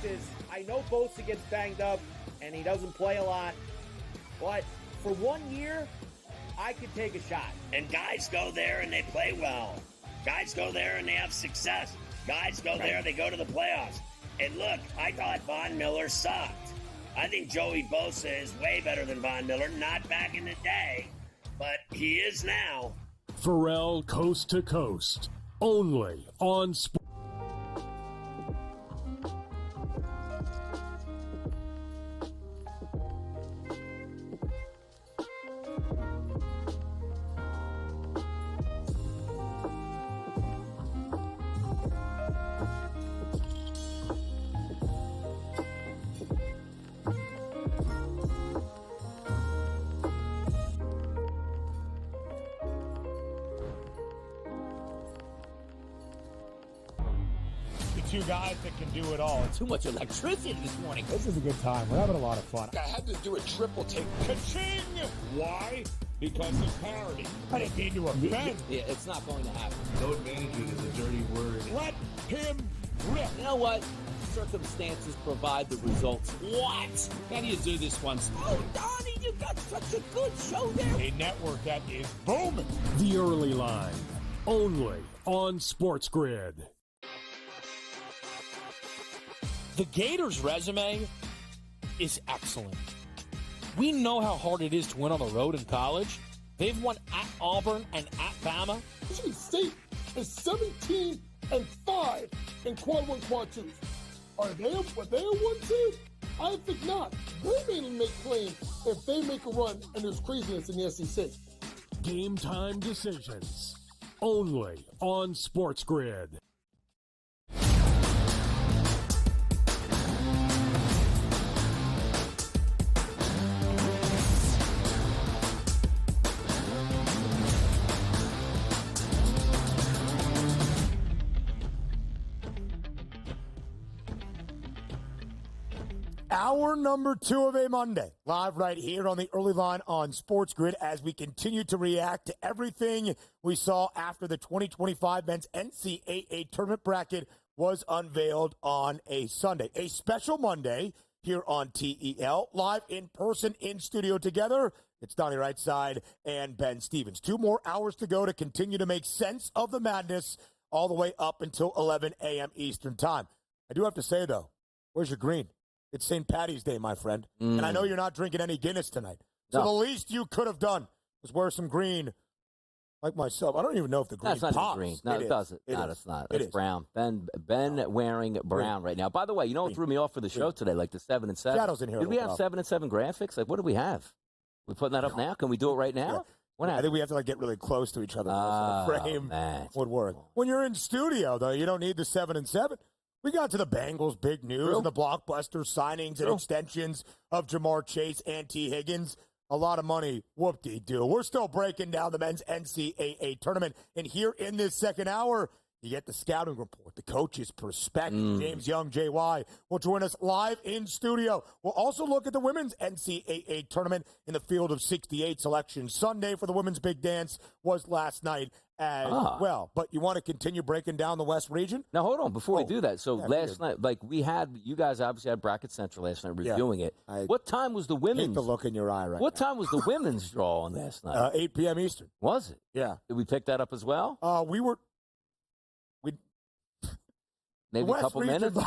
is, I know Bosa gets banged up and he doesn't play a lot, but for 1 year, I could take a shot. And guys go there and they play well. Guys go there and they have success. Guys go there, they go to the playoffs. And look, I thought Von Miller sucked. I think Joey Bosa is way better than Von Miller. Not back in the day, but he is now. Pharrell Coast to Coast, only on Sports. Two guys that can do it all. Too much electricity this morning. This is a good time. We're having a lot of fun. I had to do a triple take. Ka-ching! Why? Because of parity. I didn't mean to offend. Yeah, it's not going to happen. Load management is a dirty word. Let him rip. You know what? Circumstances provide the results. What? How do you do this once? Oh, Donnie, you got such a good show there. A network that is booming. The Early Line, only on SportsGrid. The Gators' resume is excellent. We know how hard it is to win on the road in college. They've won at Auburn and at Bama. Michigan State is 17-5 in quad one, quad twos. Are they a one seed? I think not. They may make claim if they make a run and there's craziness in the SEC. Game time decisions, only on SportsGrid. Hour number 2 of a Monday, live right here on the Early Line on SportsGrid as we continue to react to everything we saw after the 2025 men's NCAA Tournament bracket was unveiled on a Sunday. A special Monday here on TEL, live in person in studio together. It's Donnie Rightside and Ben Stevens. 2 more hours to go to continue to make sense of the madness all the way up until 11 a.m. Eastern time. I do have to say, though, where's your green? It's St. Patty's Day, my friend. And I know you're not drinking any Guinness tonight. So the least you could have done was wear some green like myself. I don't even know if the green That's not pops. green. No, it doesn't. No, it's not. It's brown. Ben wearing brown right now. By the way, you know what threw me off for the show today? Like the 7 and 7. Shadows in here. Did we have 7 and 7 graphics? Like, what do we have? We putting that up now? Can we do it right now? I think we have to get really close to each other. So the frame would work. When you're in studio, though, you don't need the 7 and 7. We got to the Bengals' big news and the blockbuster signings and extensions of Jamar Chase and T. Higgins. A lot of money, whoop-de-doo. We're still breaking down the men's NCAA tournament. And here in this second hour, you get the scouting report, the coach's perspective. James Young, JY, will join us live in studio. We'll also look at the women's NCAA tournament in the field of 68 selections. Sunday for the women's big dance was last night as well. But you want to continue breaking down the West region? Now, hold on, before we do that. So last night, you guys obviously had Bracket Central last night reviewing it. What time was the women's? Hate the look in your eye right What time was the women's draw on last night? 8 p.m. Eastern. Was it? Yeah. Did we pick that up as well? Maybe a couple minutes?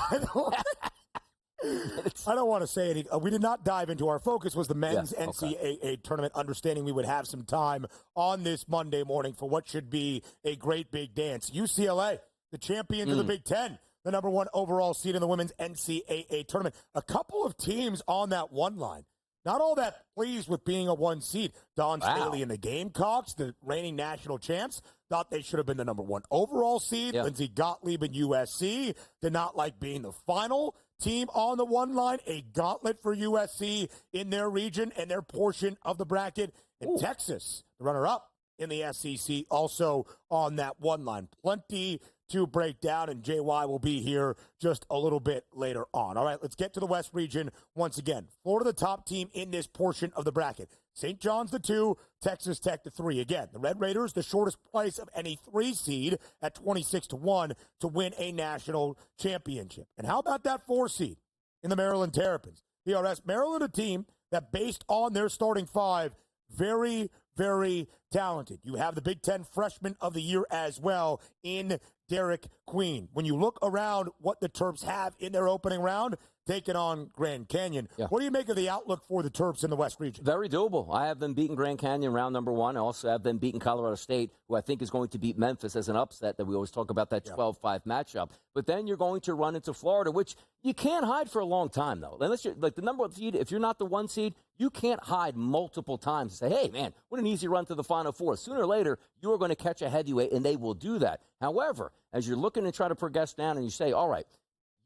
I don't want to say anything. We did not dive into our focus was the men's NCAA tournament, understanding we would have some time on this Monday morning for what should be a great big dance. UCLA, the champions of the Big Ten, the number 1 overall seed in the women's NCAA tournament. A couple of teams on that one line. Not all that pleased with being a 1 seed. Don Staley and the Gamecocks, the reigning national champs, thought they should have been the number 1 overall seed. Lindsey Gottlieb and USC did not like being the final team on the one line. A gauntlet for USC in their region and their portion of the bracket. And Texas, the runner-up in the SEC, also on that one line. Plenty to break down, and JY will be here just a little bit later on. All right, let's get to the West region once again. Florida, the top team in this portion of the bracket. St. John's the 2, Texas Tech the 3. Again, the Red Raiders, the shortest price of any 3 seed at 26-1 to win a national championship. And how about that 4 seed? in the Maryland Terrapins. DRS, Maryland, a team that based on their starting five, very, very talented. You have the Big Ten Freshman of the Year as well in Derek Queen. When you look around what the Terps have in their opening round, taking on Grand Canyon, what do you make of the outlook for the Terps in the West region? Very doable. I have them beating Grand Canyon round number 1. I also have them beating Colorado State, who I think is going to beat Memphis as an upset that we always talk about, that 12-5 matchup. But then you're going to run into Florida, which you can't hide for a long time, though. Unless you're like the number 1 seed, if you're not the 1 seed, you can't hide multiple times and say, hey, man, what an easy run to the Final Four. Sooner or later, you are going to catch a heavyweight, and they will do that. However, as you're looking to try to progress down and you say, all right,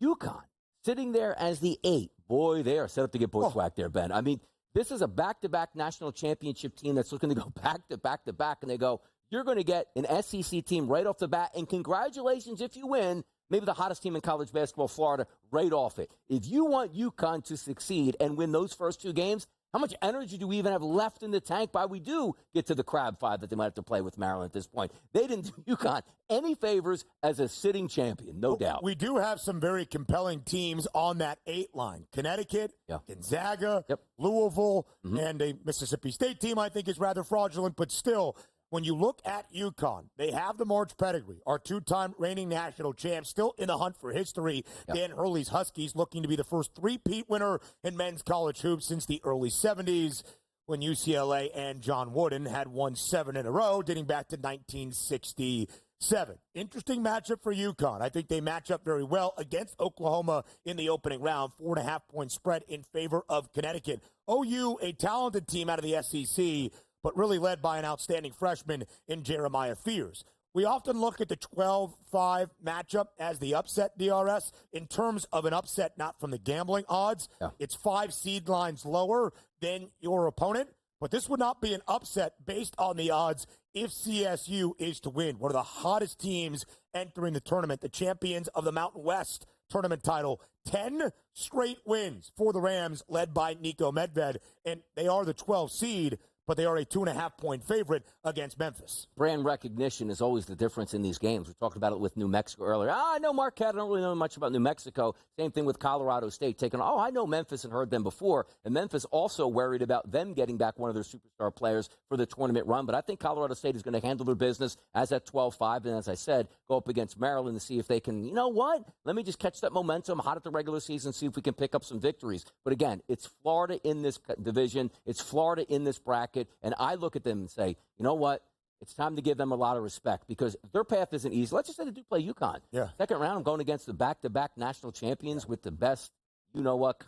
UConn, sitting there as the 8. Boy, they are set up to get bushwhacked there, Ben. I mean, this is a back-to-back national championship team that's looking to go back-to-back-to-back, and they go, you're going to get an SEC team right off the bat, and congratulations if you win, maybe the hottest team in college basketball, Florida, right off it. If you want UConn to succeed and win those first 2 games, how much energy do we even have left in the tank by we do get to the Crab 5 that they might have to play with Maryland at this point? They didn't do UConn any favors as a sitting champion, no doubt. We do have some very compelling teams on that 8 line. Connecticut, Gonzaga, Louisville, and a Mississippi State team I think is rather fraudulent, but still, when you look at UConn, they have the March pedigree, our 2-time reigning national champs, still in the hunt for history. Dan Hurley's Huskies looking to be the first 3-peat winner in men's college hoops since the early 70s, when UCLA and John Wooden had won 7 in a row, dating back to 1967. Interesting matchup for UConn. I think they match up very well against Oklahoma in the opening round, 4.5-point spread in favor of Connecticut. OU, a talented team out of the SEC, but really led by an outstanding freshman in Jeremiah Fears. We often look at the 12-5 matchup as the upset, DRS. In terms of an upset, not from the gambling odds, it's 5 seed lines lower than your opponent. But this would not be an upset based on the odds if CSU is to win. One of the hottest teams entering the tournament, the champions of the Mountain West tournament title. 10 straight wins for the Rams, led by Nico Medved, and they are the 12 seed, but they are a 2.5-point favorite against Memphis. Brand recognition is always the difference in these games. We talked about it with New Mexico earlier. I know Marquette. I don't really know much about New Mexico. Same thing with Colorado State. I know Memphis and heard them before. And Memphis also worried about them getting back one of their superstar players for the tournament run. But I think Colorado State is going to handle their business as at 12-5. And as I said, go up against Maryland to see if they can, you know what? Let me just catch that momentum, hot at the regular season, see if we can pick up some victories. But again, it's Florida in this division. It's Florida in this bracket. And I look at them and say, you know what? It's time to give them a lot of respect because their path isn't easy. Let's just say they do play UConn. Second round, I'm going against the back-to-back national champions with the best,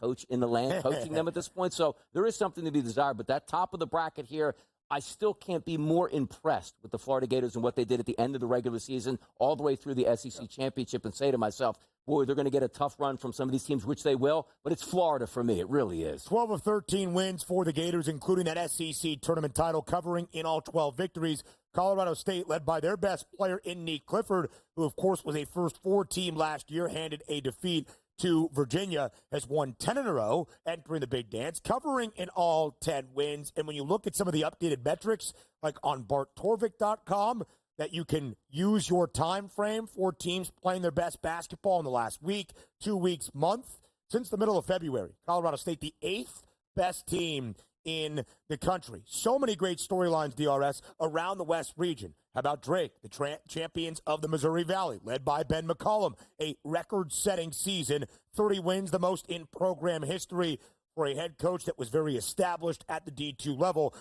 coach in the land coaching them at this point. So there is something to be desired. But that top of the bracket here, I still can't be more impressed with the Florida Gators and what they did at the end of the regular season all the way through the SEC championship and say to myself, boy, they're going to get a tough run from some of these teams, which they will, but it's Florida for me. It really is. 12 of 13 wins for the Gators, including that SEC tournament title, covering in all 12 victories. Colorado State, led by their best player in Nick Clifford, who, of course, was a first-4 team last year, handed a defeat to Virginia, has won 10 in a row, entering the big dance, covering in all 10 wins. And when you look at some of the updated metrics, like on BartTorvik.com, that you can use your time frame for teams playing their best basketball in the last week, 2 weeks, month, since the middle of February. Colorado State, the 8th best team in the country. So many great storylines, DRS, around the West region. How about Drake, the champions of the Missouri Valley, led by Ben McCollum, a record-setting season, 30 wins, the most in program history for a head coach that was very established at the D2 level.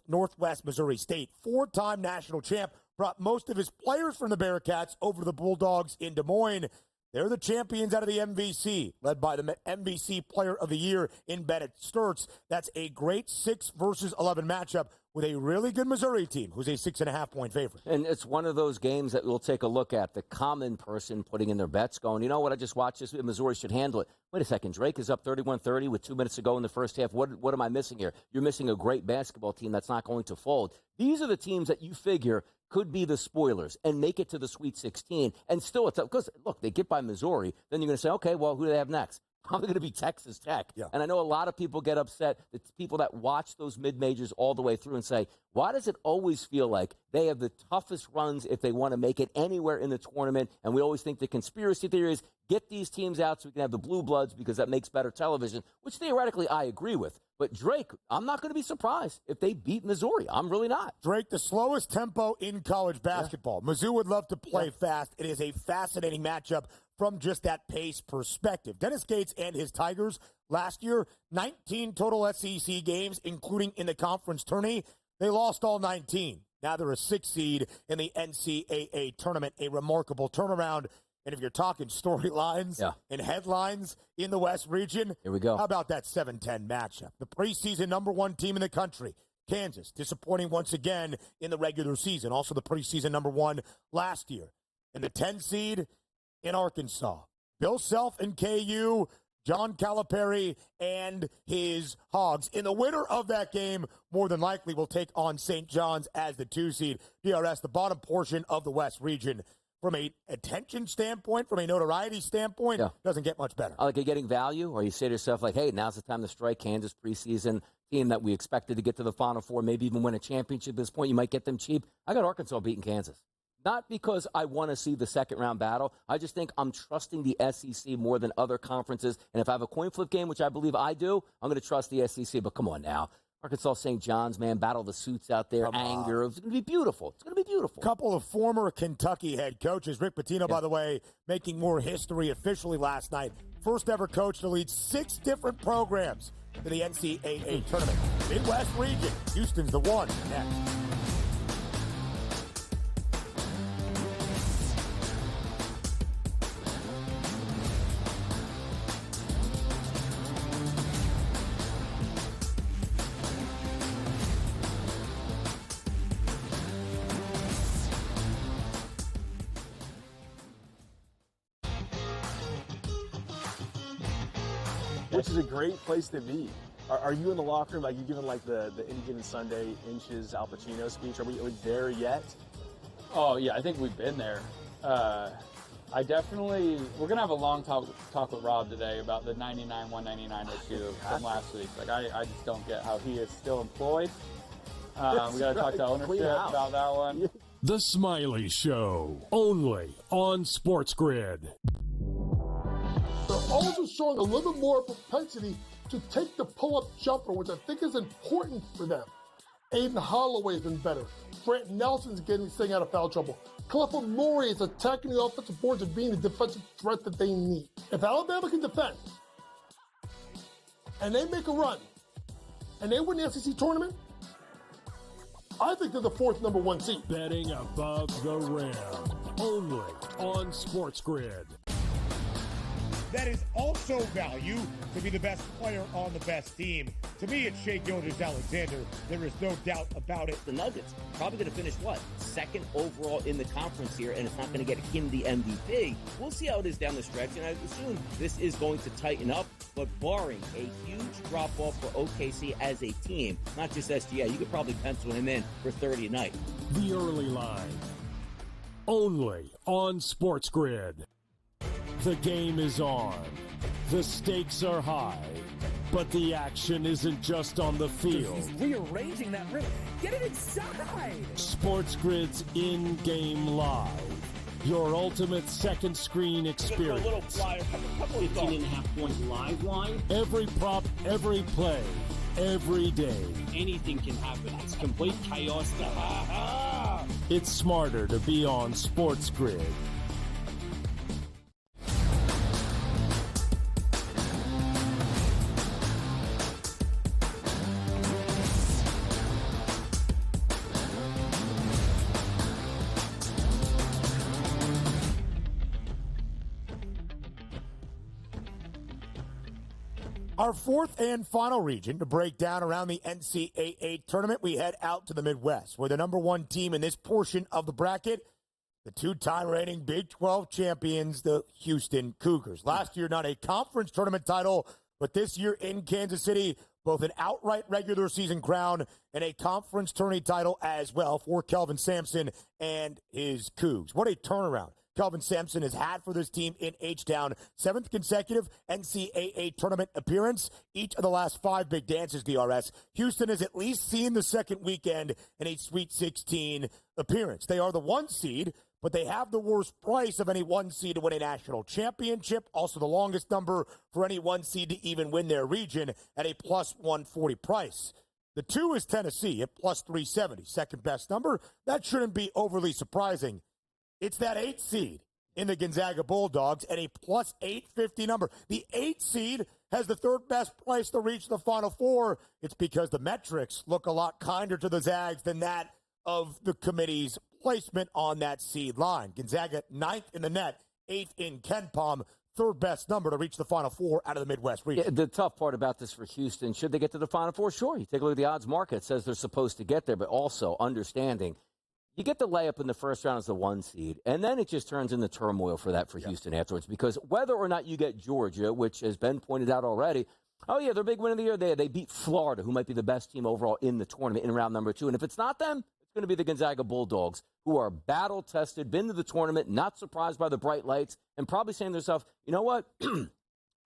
Northwest Missouri State, 4-time national champ, brought most of his players from the Bearcats over to the Bulldogs in Des Moines. They're the champions out of the MVC, led by the MVC Player of the Year in Bennett Sturts. That's a great 6 versus 11 matchup with a really good Missouri team who's a 6.5-point favorite. And it's one of those games that we'll take a look at. The common person putting in their bets going, you know what, I just watched this. Missouri should handle it. Wait a second. Drake is up 31-30 with 2 minutes to go in the first half. What am I missing here? You're missing a great basketball team that's not going to fold. These are the teams that you figure could be the spoilers and make it to the Sweet 16. And still, it's because, look, they get by Missouri. Then you're going to say, okay, well, who do they have next? probably going to be Texas Tech. Yeah. And I know a lot of people get upset, the people that watch those mid-majors all the way through and say, why does it always feel like they have the toughest runs if they want to make it anywhere in the tournament? And we always think the conspiracy theory is get these teams out so we can have the blue bloods because that makes better television, which theoretically I agree with. But Drake, I'm not going to be surprised if they beat Missouri. I'm really not. Drake, the slowest tempo in college basketball. Yeah. Mizzou would love to play fast. It is a fascinating matchup from just that pace perspective. Dennis Gates and his Tigers last year, 19 total SEC games, including in the conference tourney. They lost all 19. Now they're a 6 seed in the NCAA tournament, a remarkable turnaround. And if you're talking storylines and headlines in the West region, here we go. How about that 7-10 matchup? The preseason #1 team in the country, Kansas, disappointing once again in the regular season. Also the preseason #1 last year. And the 10 seed in Arkansas, Bill Self and KU, John Calipari and his Hogs. In the winner of that game, more than likely will take on St. John's as the 2 seed. DRS, the bottom portion of the West region. From a attention standpoint, from a notoriety standpoint, doesn't get much better. Like, you're getting value, or you say to yourself, like, hey, now's the time to strike Kansas preseason team that we expected to get to the Final Four, maybe even win a championship at this point. You might get them cheap. I got Arkansas beating Kansas. Not because I want to see the second-round battle. I just think I'm trusting the SEC more than other conferences. And if I have a coin flip game, which I believe I do, I'm going to trust the SEC. But come on now. Arkansas St. John's, man, battle the suits out there, anger. It's going to be beautiful. It's going to be beautiful. Couple of former Kentucky head coaches. Rick Pitino, by the way, making more history officially last night. First ever coach to lead 6 different programs to the NCAA tournament. Midwest region. Houston's the one. Next. Which is a great place to be. Are you in the locker room, like you giving like the Any Given Sunday inches Al Pacino speech? Are we there yet? Oh yeah, I think we've been there. We're gonna have a long talk with Rob today about the 99-199 issue from last week. Like I just don't get how he is still employed. We gotta talk to ownership about that one. The Smiley Show, only on SportsGrid. They're also showing a little bit more propensity to take the pull-up jumper, which I think is important for them. Aiden Holloway's been better. Brant Nelson's staying out of foul trouble. Clifford Murray is attacking the offensive boards and being the defensive threat that they need. If Alabama can defend, and they make a run, and they win the SEC tournament, I think they're the 4th #1 seed. Betting above the rim, only on SportsGrid. That is also value to be the best player on the best team. To me, it's Shai Gilgeous-Alexander. There is no doubt about it. The Nuggets probably going to finish, 2nd overall in the conference here, and it's not going to get him the MVP. We'll see how it is down the stretch, and I assume this is going to tighten up, but barring a huge drop-off for OKC as a team, not just SGA, you could probably pencil him in for 30 a night. The early line, only on SportsGrid. The game is on. The stakes are high. But the action isn't just on the field. He's rearranging that rim. Get it inside! SportsGrid's in-game live. Your ultimate second screen experience. A little flyer, 15.5 points live line. Every prop, every play, every day. Anything can happen. It's complete chaos. It's smarter to be on SportsGrid. Our 4th and final region to break down around the NCAA tournament, we head out to the Midwest, where the #1 team in this portion of the bracket, the 2-time reigning Big 12 champions, the Houston Cougars. Last year, not a conference tournament title, but this year in Kansas City, both an outright regular season crown and a conference tourney title as well for Kelvin Sampson and his Cougs. What a turnaround. Kelvin Sampson has had for this team in H-Town. 7th consecutive NCAA tournament appearance. Each of the last 5 big dances, DRS. Houston has at least seen the second weekend in a Sweet 16 appearance. They are the 1 seed, but they have the worst price of any 1 seed to win a national championship. Also the longest number for any 1 seed to even win their region at a plus 140 price. The 2 is Tennessee at plus 370. Second best number. That shouldn't be overly surprising. It's that 8 seed in the Gonzaga Bulldogs at a plus 850 number. The 8 seed has the 3rd best price to reach the Final Four. It's because the metrics look a lot kinder to the Zags than that of the committee's placement on that seed line. Gonzaga 9th in the net, 8th in KenPom, 3rd best number to reach the Final Four out of the Midwest region. Yeah, the tough part about this for Houston, should they get to the Final Four? Sure. You take a look at the odds market. It says they're supposed to get there, but also understanding you get the layup in the first round as the 1 seed, and then it just turns into turmoil for Houston afterwards, because whether or not you get Georgia, which has been pointed out already, oh, yeah, their big win of the year, they beat Florida, who might be the best team overall in the tournament in round number 2. And if it's not them, it's going to be the Gonzaga Bulldogs, who are battle-tested, been to the tournament, not surprised by the bright lights, and probably saying to themselves, you know what,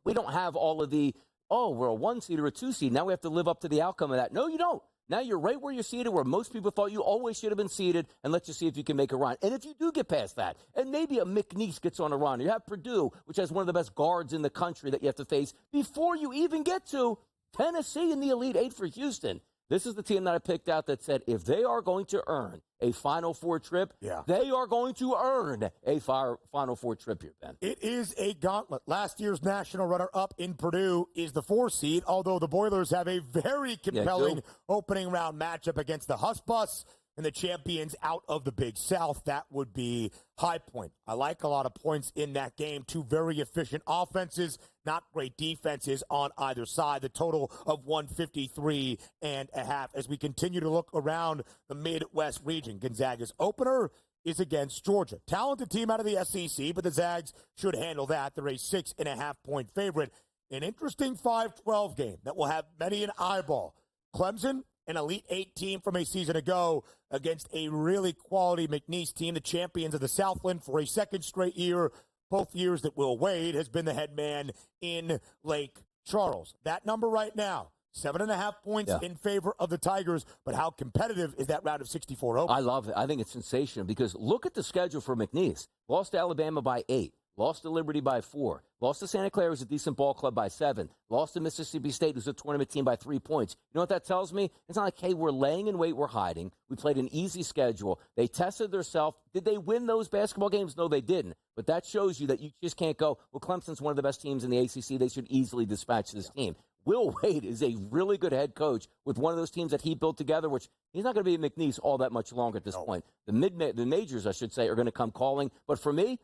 we don't have all of the, we're a 1 seed or a 2 seed. Now we have to live up to the outcome of that. No, you don't. Now you're right where you're seated, where most people thought you always should have been seated, and let's just see if you can make a run. And if you do get past that, and maybe a McNeese gets on a run, you have Purdue, which has one of the best guards in the country that you have to face before you even get to Tennessee in the Elite 8 for Houston. This is the team that I picked out that said if they are going to earn a Final Four trip, they are going to earn a Final Four trip here, Ben. It is a gauntlet. Last year's national runner-up in Purdue is the 4 seed, although the Boilers have a very compelling opening round matchup against the Huskbus and the champions out of the Big South. That would be High Point. I like a lot of points in that game. 2 very efficient offenses, not great defenses on either side. The total of 153.5 as we continue to look around the Midwest region. Gonzaga's opener is against Georgia. Talented team out of the SEC, but the Zags should handle that. They're a 6.5-point favorite. An interesting 5-12 game that will have many an eyeball. Clemson, an Elite 8 team from a season ago, against a really quality McNeese team, the champions of the Southland for a 2nd straight year, both years that Will Wade has been the head man in Lake Charles. That number right now, 7.5 points in favor of the Tigers, but how competitive is that round of 64 open? I love it. I think it's sensational because look at the schedule for McNeese. Lost to Alabama by 8. Lost to Liberty by 4. Lost to Santa Clara, who's a decent ball club, by 7. Lost to Mississippi State, who's a tournament team, by 3 points. You know what that tells me? It's not like, hey, we're laying in wait, we're hiding. We played an easy schedule. They tested themselves. Did they win those basketball games? No, they didn't. But that shows you that you just can't go, well, Clemson's one of the best teams in the ACC. They should easily dispatch this team. Will Wade is a really good head coach with one of those teams that he built together, which he's not going to be at McNeese all that much longer at this point. The majors, I should say, are going to come calling. But for me,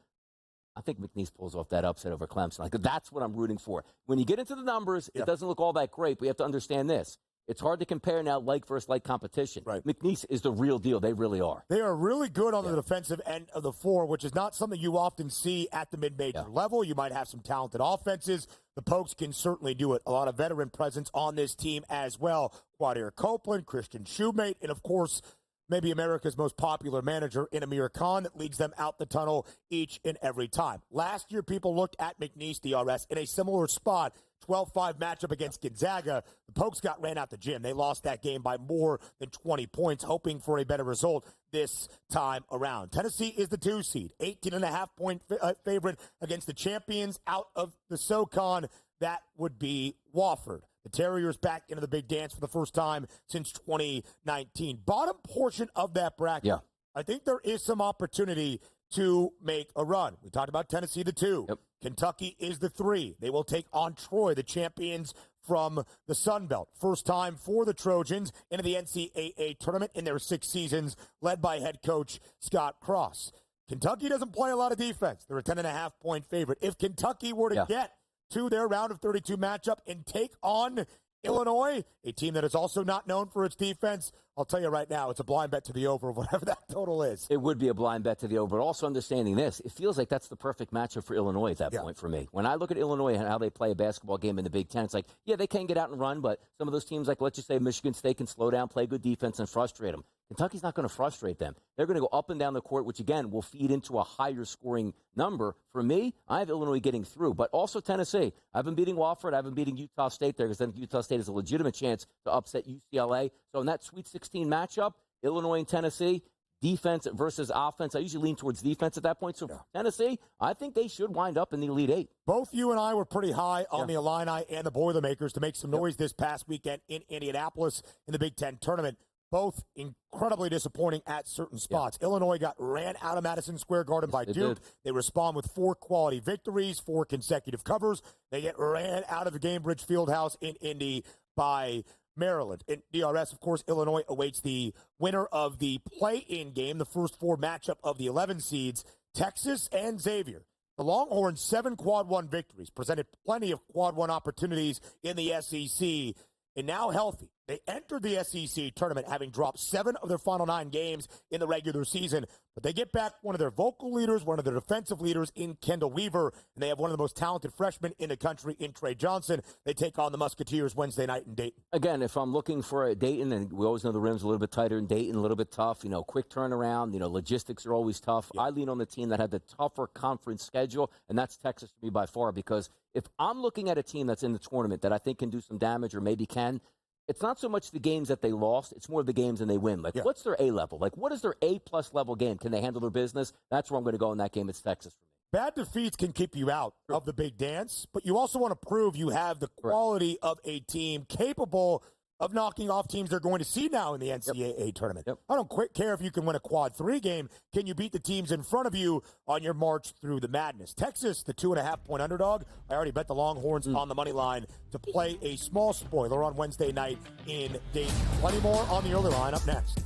I think McNeese pulls off that upset over Clemson. Like, that's what I'm rooting for. When you get into the numbers, it doesn't look all that great, but you have to understand this. It's hard to compare now like versus like competition. Right. McNeese is the real deal. They really are. They are really good on the defensive end of the floor, which is not something you often see at the mid-major level. You might have some talented offenses. The Pokes can certainly do it. A lot of veteran presence on this team as well. Quadir Copeland, Christian Shoemate, and, of course, maybe America's most popular manager in Amir Khan that leads them out the tunnel each and every time. Last year, people looked at McNeese DRS in a similar spot, 12-5 matchup against Gonzaga. The Pokes got ran out the gym. They lost that game by more than 20 points, hoping for a better result this time around. Tennessee is the 2 seed, 18.5-point favorite against the champions out of the SoCon. That would be Wofford. The Terriers back into the big dance for the first time since 2019. Bottom portion of that bracket, I think there is some opportunity to make a run. We talked about Tennessee, the 2. Kentucky is the 3. They will take on Troy, the champions from the Sun Belt. First time for the Trojans into the NCAA Tournament in their 6 seasons, led by head coach Scott Cross. Kentucky doesn't play a lot of defense. They're a 10.5-point favorite. If Kentucky were to get to their round of 32 matchup and take on Illinois, a team that is also not known for its defense, I'll tell you right now, it's a blind bet to the over of whatever that total is. It would be a blind bet to the over. But also understanding this, it feels like that's the perfect matchup for Illinois at that point for me. When I look at Illinois and how they play a basketball game in the Big Ten, it's like, yeah, they can get out and run, but some of those teams, like let's just say Michigan State, can slow down, play good defense, and frustrate them. Kentucky's not going to frustrate them. They're going to go up and down the court, which, again, will feed into a higher scoring number. For me, I have Illinois getting through, but also Tennessee. I've been beating Wofford. I've been beating Utah State there because I think Utah State has a legitimate chance to upset UCLA. So in that Sweet 16 matchup, Illinois and Tennessee, defense versus offense. I usually lean towards defense at that point. So Tennessee, I think they should wind up in the Elite Eight. Both you and I were pretty high on the Illini and the Boilermakers to make some noise this past weekend in Indianapolis in the Big Ten tournament. Both incredibly disappointing at certain spots. Illinois got ran out of Madison Square Garden by Duke. They respond with 4 quality victories, 4 consecutive covers. They get ran out of the Gainbridge Fieldhouse in Indy by Maryland. In DRS, of course, Illinois awaits the winner of the play-in game, the first 4 matchup of the 11 seeds, Texas and Xavier. The Longhorns' 7 Quad 1 victories presented plenty of Quad 1 opportunities in the SEC, and now healthy. They entered the SEC tournament having dropped 7 of their final 9 games in the regular season, but they get back one of their vocal leaders, one of their defensive leaders in Kendall Weaver, and they have one of the most talented freshmen in the country in Trey Johnson. They take on the Musketeers Wednesday night in Dayton. Again, if I'm looking for a Dayton, and we always know the rim's a little bit tighter in Dayton, a little bit tough, quick turnaround, logistics are always tough. I lean on the team that had the tougher conference schedule, and that's Texas for me by far, because if I'm looking at a team that's in the tournament that I think can do some damage or maybe can, it's not so much the games that they lost, it's more the games and they win. What's their A level? What is their A-plus level game? Can they handle their business? That's where I'm going to go in that game. It's Texas for me. Bad defeats can keep you out of the big dance, but you also want to prove you have the quality of a team capable of knocking off teams they're going to see now in the NCAA tournament. I don't care if you can win a Quad 3 game. Can you beat the teams in front of you on your march through the madness? Texas, the 2.5-point underdog. I already bet the Longhorns on the money line to play a small spoiler on Wednesday night in Dayton. Plenty more on the early line up next.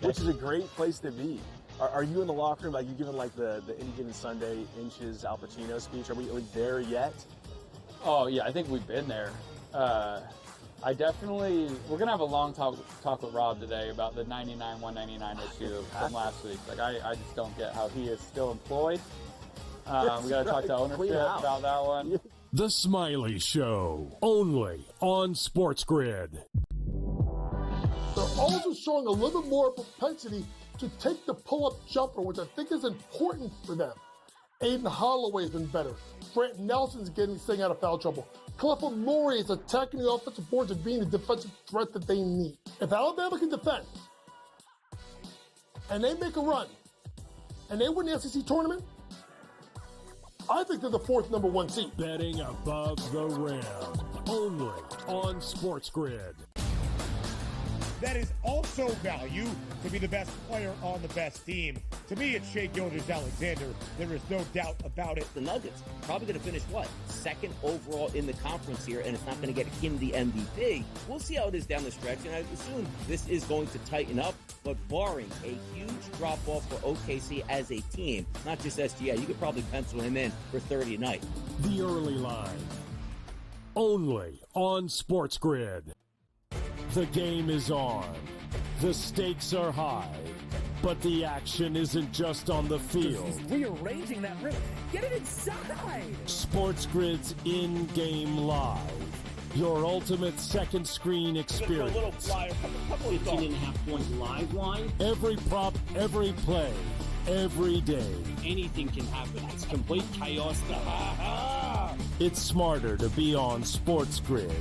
Which is a great place to be. Are you in the locker room? You giving the Any Given Sunday Inches Al Pacino speech? Are we there yet? Oh yeah, I think we've been there. We're gonna have a long talk with Rob today about the 99-199 issue from last week. I just don't get how he is still employed. We gotta talk to ownership about that one. The Smiley Show, only on SportsGrid. They're also showing a little bit more propensity to take the pull-up jumper, which I think is important for them. Aiden Holloway's been better. Brant Nelson's staying out of foul trouble. Clifford Murray is attacking the offensive boards and being the defensive threat that they need. If Alabama can defend, and they make a run, and they win the SEC tournament, I think they're the 4th number 1 seed. Betting above the rim, only on SportsGrid. That is also value to be the best player on the best team. To me, it's Shai Gilgeous-Alexander. There is no doubt about it. The Nuggets probably going to finish, 2nd overall in the conference here, and it's not going to get him the MVP. We'll see how it is down the stretch, and I assume this is going to tighten up, but barring a huge drop-off for OKC as a team, not just SGA, you could probably pencil him in for 30 a night. The early line, only on SportsGrid. The game is on. The stakes are high. But the action isn't just on the field. He's rearranging that rim. Get it inside! SportsGrid's in-game live. Your ultimate second screen experience. 15.5-point live line. Every prop, every play, every day. Anything can happen. It's complete chaos. It's smarter to be on SportsGrid.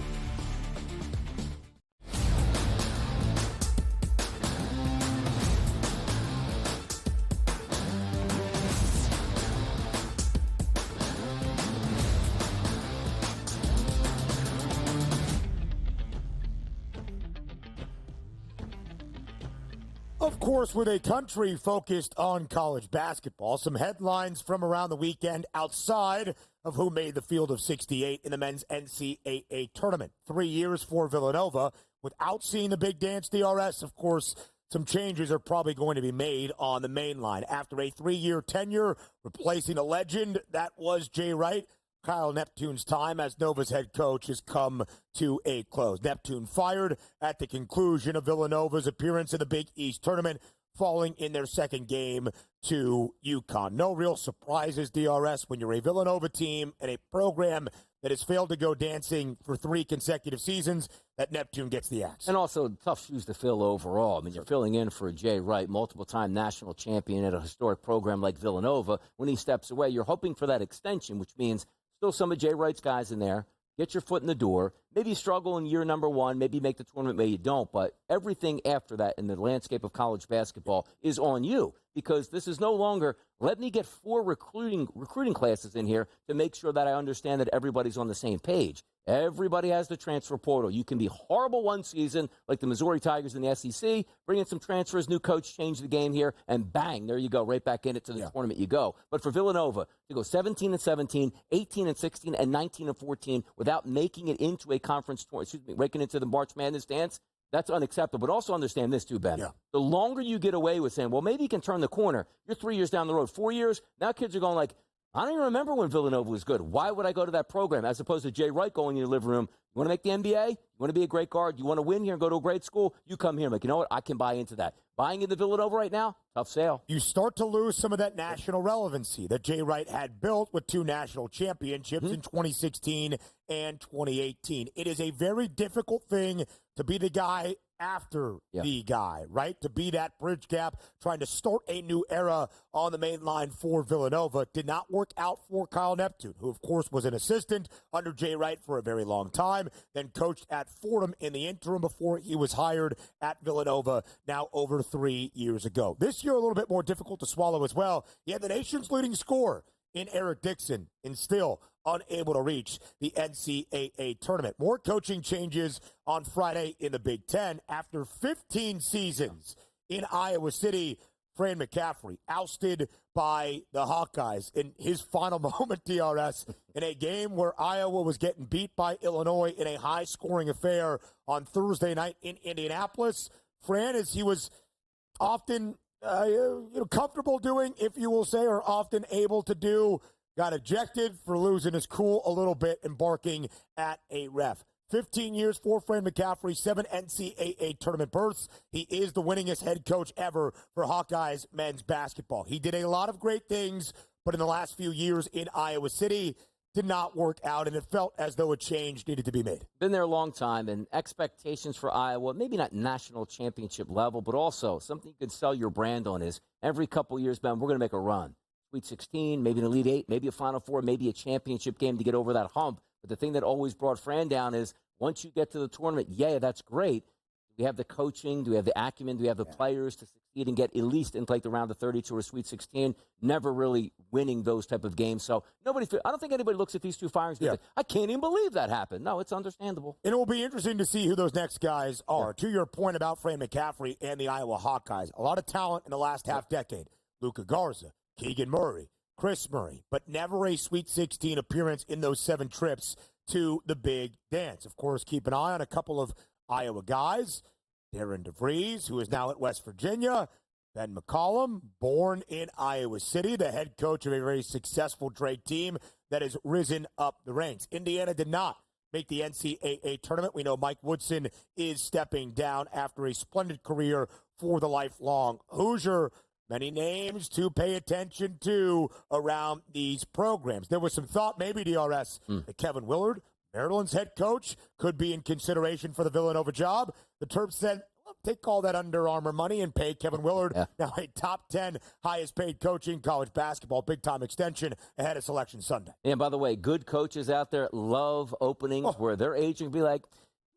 Of course, with a country focused on college basketball, some headlines from around the weekend outside of who made the field of 68 in the men's NCAA tournament. 3 years for Villanova without seeing the big dance. DRS, of course, some changes are probably going to be made on the main line. After a 3-year tenure, replacing a legend that was Jay Wright, Kyle Neptune's time as Nova's head coach has come to a close. Neptune fired at the conclusion of Villanova's appearance in the Big East tournament, falling in their second game to UConn. No real surprises, DRS, when you're a Villanova team and a program that has failed to go dancing for 3 consecutive seasons, that Neptune gets the axe. And also tough shoes to fill overall. I mean, you're filling in for Jay Wright, multiple-time national champion at a historic program like Villanova. When he steps away, you're hoping for that extension, which means still some of Jay Wright's guys in there. Get your foot in the door. Maybe you struggle in year number 1. Maybe you make the tournament, maybe you don't. But everything after that in the landscape of college basketball is on you, because this is no longer, let me get 4 recruiting classes in here to make sure that I understand that everybody's on the same page. Everybody has the transfer portal. You can be horrible one season, like the Missouri Tigers in the SEC, bring in some transfers, new coach, change the game here, and bang, there you go, right back in it to the tournament you go. But for Villanova, to go 17-17, 18-16, and 19-14 without making it into a conference tournament, making it into the March Madness dance, that's unacceptable. But also understand this too, Ben. Yeah. The longer you get away with saying, well, maybe you can turn the corner. You're 3 years down the road, 4 years. Now kids are going like, I don't even remember when Villanova was good. Why would I go to that program? As opposed to Jay Wright going in your living room. You want to make the NBA? You want to be a great guard? You want to win here and go to a great school? You come here. I'm like, you know what? I can buy into that. Buying into Villanova right now, tough sale. You start to lose some of that national relevancy that Jay Wright had built with 2 national championships in 2016 and 2018. It is a very difficult thing to be the guy after the guy, right? To be that bridge gap, trying to start a new era on the main line for Villanova. Did not work out for Kyle Neptune, who, of course, was an assistant under Jay Wright for a very long time, then coached at Fordham in the interim before he was hired at Villanova now over 3 years ago. This year, a little bit more difficult to swallow as well. He had the nation's leading scorer in Eric Dixon and still unable to reach the NCAA tournament. More coaching changes on Friday in the Big Ten. After 15 seasons in Iowa City, Fran McCaffrey ousted by the Hawkeyes in his final moment, DRS, in a game where Iowa was getting beat by Illinois in a high-scoring affair on Thursday night in Indianapolis. Fran, as he was often comfortable doing, if you will say, or often able to do, got ejected for losing his cool a little bit and barking at a ref. 15 years for Fran McCaffrey, 7 NCAA tournament berths. He is the winningest head coach ever for Hawkeyes men's basketball. He did a lot of great things, but in the last few years in Iowa City, did not work out, and it felt as though a change needed to be made. Been there a long time, and expectations for Iowa, maybe not national championship level, but also something you can sell your brand on is every couple years, Ben, we're going to make a run. Sweet 16, maybe an Elite 8, maybe a Final Four, maybe a championship game to get over that hump. But the thing that always brought Fran down is once you get to the tournament, that's great. Do we have the coaching? Do we have the acumen? Do we have the players to succeed and get at least into like the round of 32 or Sweet 16? Never really winning those type of games. So I don't think anybody looks at these 2 firings and thinks, I can't even believe that happened. No, it's understandable. And it will be interesting to see who those next guys are. To your point about Fran McCaffrey and the Iowa Hawkeyes, a lot of talent in the last half decade. Luka Garza, Keegan Murray, Chris Murray, but never a Sweet 16 appearance in those 7 trips to the big dance. Of course, keep an eye on a couple of Iowa guys. Darren DeVries, who is now at West Virginia. Ben McCollum, born in Iowa City, the head coach of a very successful Drake team that has risen up the ranks. Indiana did not make the NCAA tournament. We know Mike Woodson is stepping down after a splendid career for the lifelong Hoosier. Many names to pay attention to around these programs. There was some thought, maybe DRS, that Kevin Willard, Maryland's head coach, could be in consideration for the Villanova job. The Terps said, well, take all that Under Armour money and pay Kevin Willard, now a top 10 highest paid coach in college basketball, big-time extension ahead of Selection Sunday. And by the way, good coaches out there love openings where their agent be like,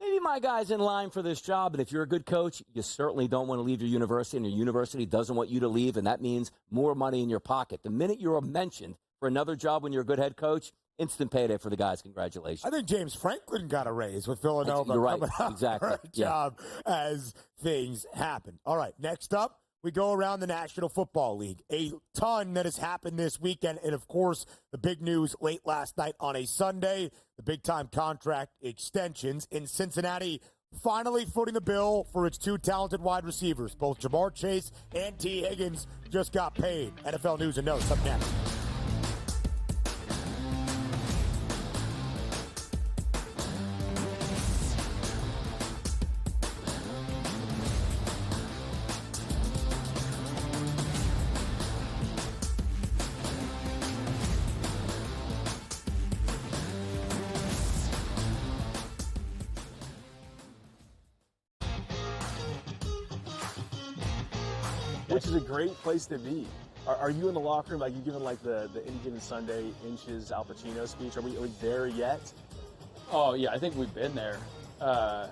maybe my guy's in line for this job. And if you're a good coach, you certainly don't want to leave your university, and your university doesn't want you to leave, and that means more money in your pocket. The minute you're mentioned for another job when you're a good head coach, instant payday for the guys. Congratulations. I think James Franklin got a raise with Villanova. You're right. Coming out Exactly. for a job as things happen. All right, next up, we go around the National Football League. A ton that has happened this weekend, and, of course, the big news late last night on a Sunday, the big-time contract extensions. In Cincinnati, finally footing the bill for its two talented wide receivers. Both Jamar Chase and T. Higgins just got paid. NFL News and Notes up next. Which is a great place to be. Are you in the locker room, like you giving like the Any Given Sunday Inches Al Pacino speech? Are we there yet? Oh yeah, I think we've been there. We're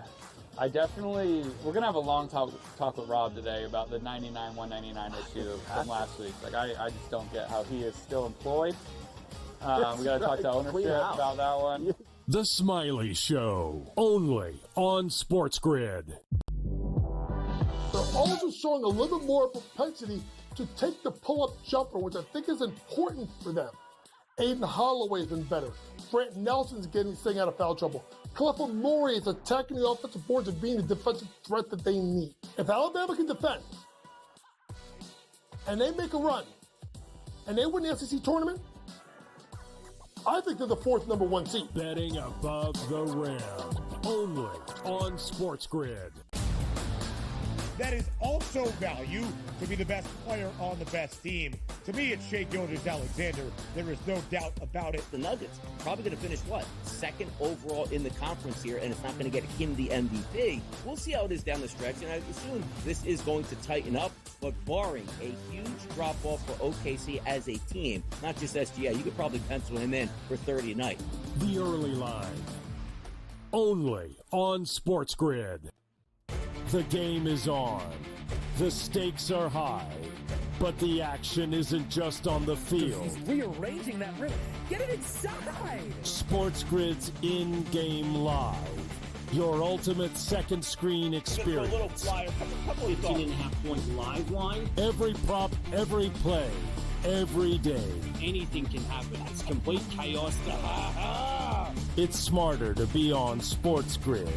gonna have a long talk with Rob today about the 99-199 issue from last week. Like I just don't get how he is still employed. We gotta talk to ownership about that one. The Smiley Show, only on SportsGrid. They're also showing a little bit more propensity to take the pull-up jumper, which I think is important for them. Aiden Holloway's been better. Brant Nelson's getting staying out of foul trouble. Clifford Murray is attacking the offensive boards and being the defensive threat that they need. If Alabama can defend, and they make a run, and they win the SEC tournament, I think they're the fourth number one seed. Betting above the rim, only on SportsGrid. That is also value to be the best player on the best team. To me, it's Shai Gilgeous-Alexander. There is no doubt about it. The Nuggets probably going to finish, second overall in the conference here, and it's not going to get him the MVP. We'll see how it is down the stretch, and I assume this is going to tighten up, but barring a huge drop-off for OKC as a team, not just SGA, you could probably pencil him in for 30 a night. The early line, only on SportsGrid. The game is on. The stakes are high. But the action isn't just on the field. He's rearranging that rim. Get it inside! SportsGrid's in-game live. Your ultimate second screen experience. Just a little flyer, couple 15.5 points live line. Every prop, every play, every day. Anything can happen. It's complete chaos. It's smarter to be on SportsGrid.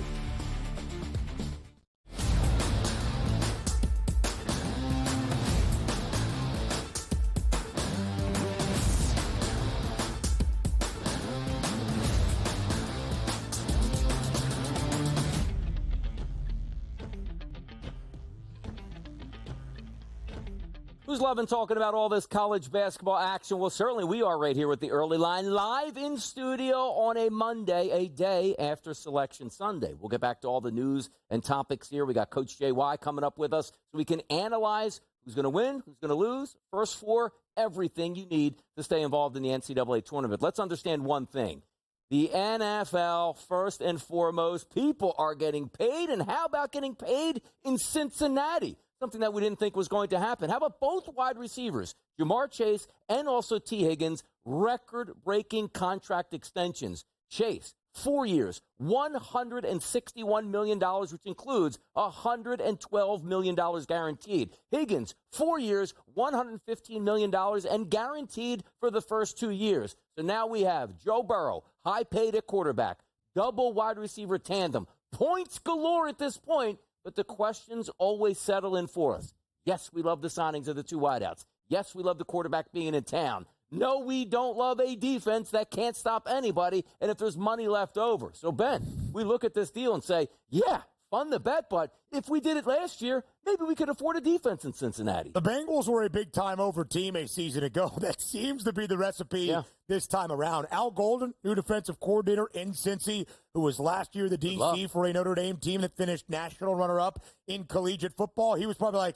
Who's loving talking about all this college basketball action? Well, certainly we are right here with the early line, live in studio on a Monday, a day after Selection Sunday. We'll get back to all the news and topics here. We got Coach JY coming up with us so we can analyze who's going to win, who's going to lose, first four, everything you need to stay involved in the NCAA tournament. Let's understand one thing. The NFL, first and foremost, people are getting paid. And how about getting paid in Cincinnati? Something that we didn't think was going to happen. How about both wide receivers, Jamar Chase and also T. Higgins, record-breaking contract extensions? Chase, 4 years, $161 million, which includes $112 million guaranteed. Higgins, 4 years, $115 million, and guaranteed for the first 2 years. So now we have Joe Burrow, high paid at quarterback, double wide receiver tandem, points galore at this point. But the questions always settle in for us. Yes, we love the signings of the two wideouts. Yes, we love the quarterback being in town. No, we don't love a defense that can't stop anybody, and if there's money left over. So, Ben, we look at this deal and say, yeah, fun the bet, but if we did it last year, maybe we could afford a defense in Cincinnati. The Bengals were a big-time over team a season ago. That seems to be the recipe this time around. Al Golden, new defensive coordinator in Cincy, who was last year the DC for a Notre Dame team that finished national runner-up in collegiate football. He was probably like,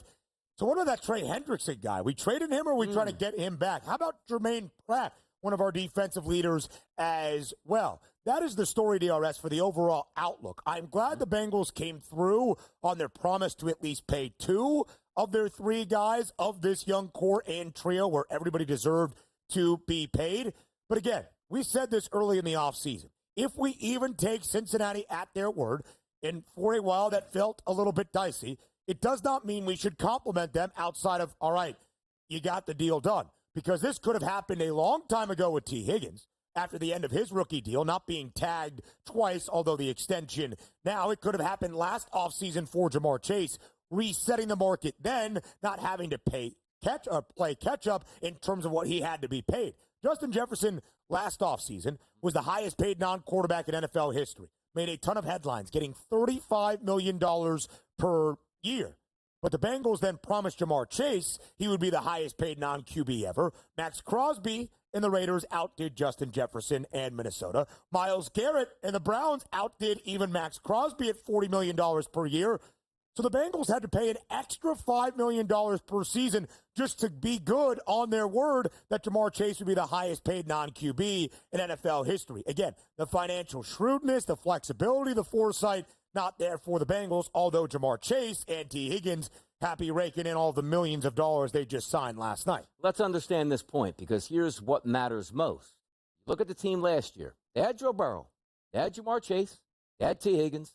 so what about that Trey Hendrickson guy? We traded him or we trying to get him back? How about Jermaine Pratt, one of our defensive leaders as well? That is the story, DRS, for the overall outlook. I'm glad the Bengals came through on their promise to at least pay two of their three guys of this young core and trio where everybody deserved to be paid. But again, we said this early in the offseason. If we even take Cincinnati at their word, and for a while that felt a little bit dicey, it does not mean we should compliment them outside of, all right, you got the deal done. Because this could have happened a long time ago with T. Higgins. after the end of his rookie deal, not being tagged twice, although the extension now, it could have happened last offseason for Jamar Chase, resetting the market then, not having to play catch up in terms of what he had to be paid. Justin Jefferson last offseason was the highest paid non-quarterback in NFL history. Made a ton of headlines, getting $35 million per year. But the Bengals then promised Jamar Chase he would be the highest paid non-QB ever. Max Crosby and the Raiders outdid Justin Jefferson and Minnesota. Myles Garrett and the Browns outdid even Max Crosby at $40 million per year. So the Bengals had to pay an extra $5 million per season just to be good on their word that Jamar Chase would be the highest paid non-QB in NFL history. Again, the financial shrewdness, the flexibility, the foresight, not there for the Bengals, although Jamar Chase and T. Higgins happy raking in all the millions of dollars they just signed last night. Let's understand this point, because here's what matters most. Look at the team last year. They had Joe Burrow. They had Jamar Chase. They had T. Higgins.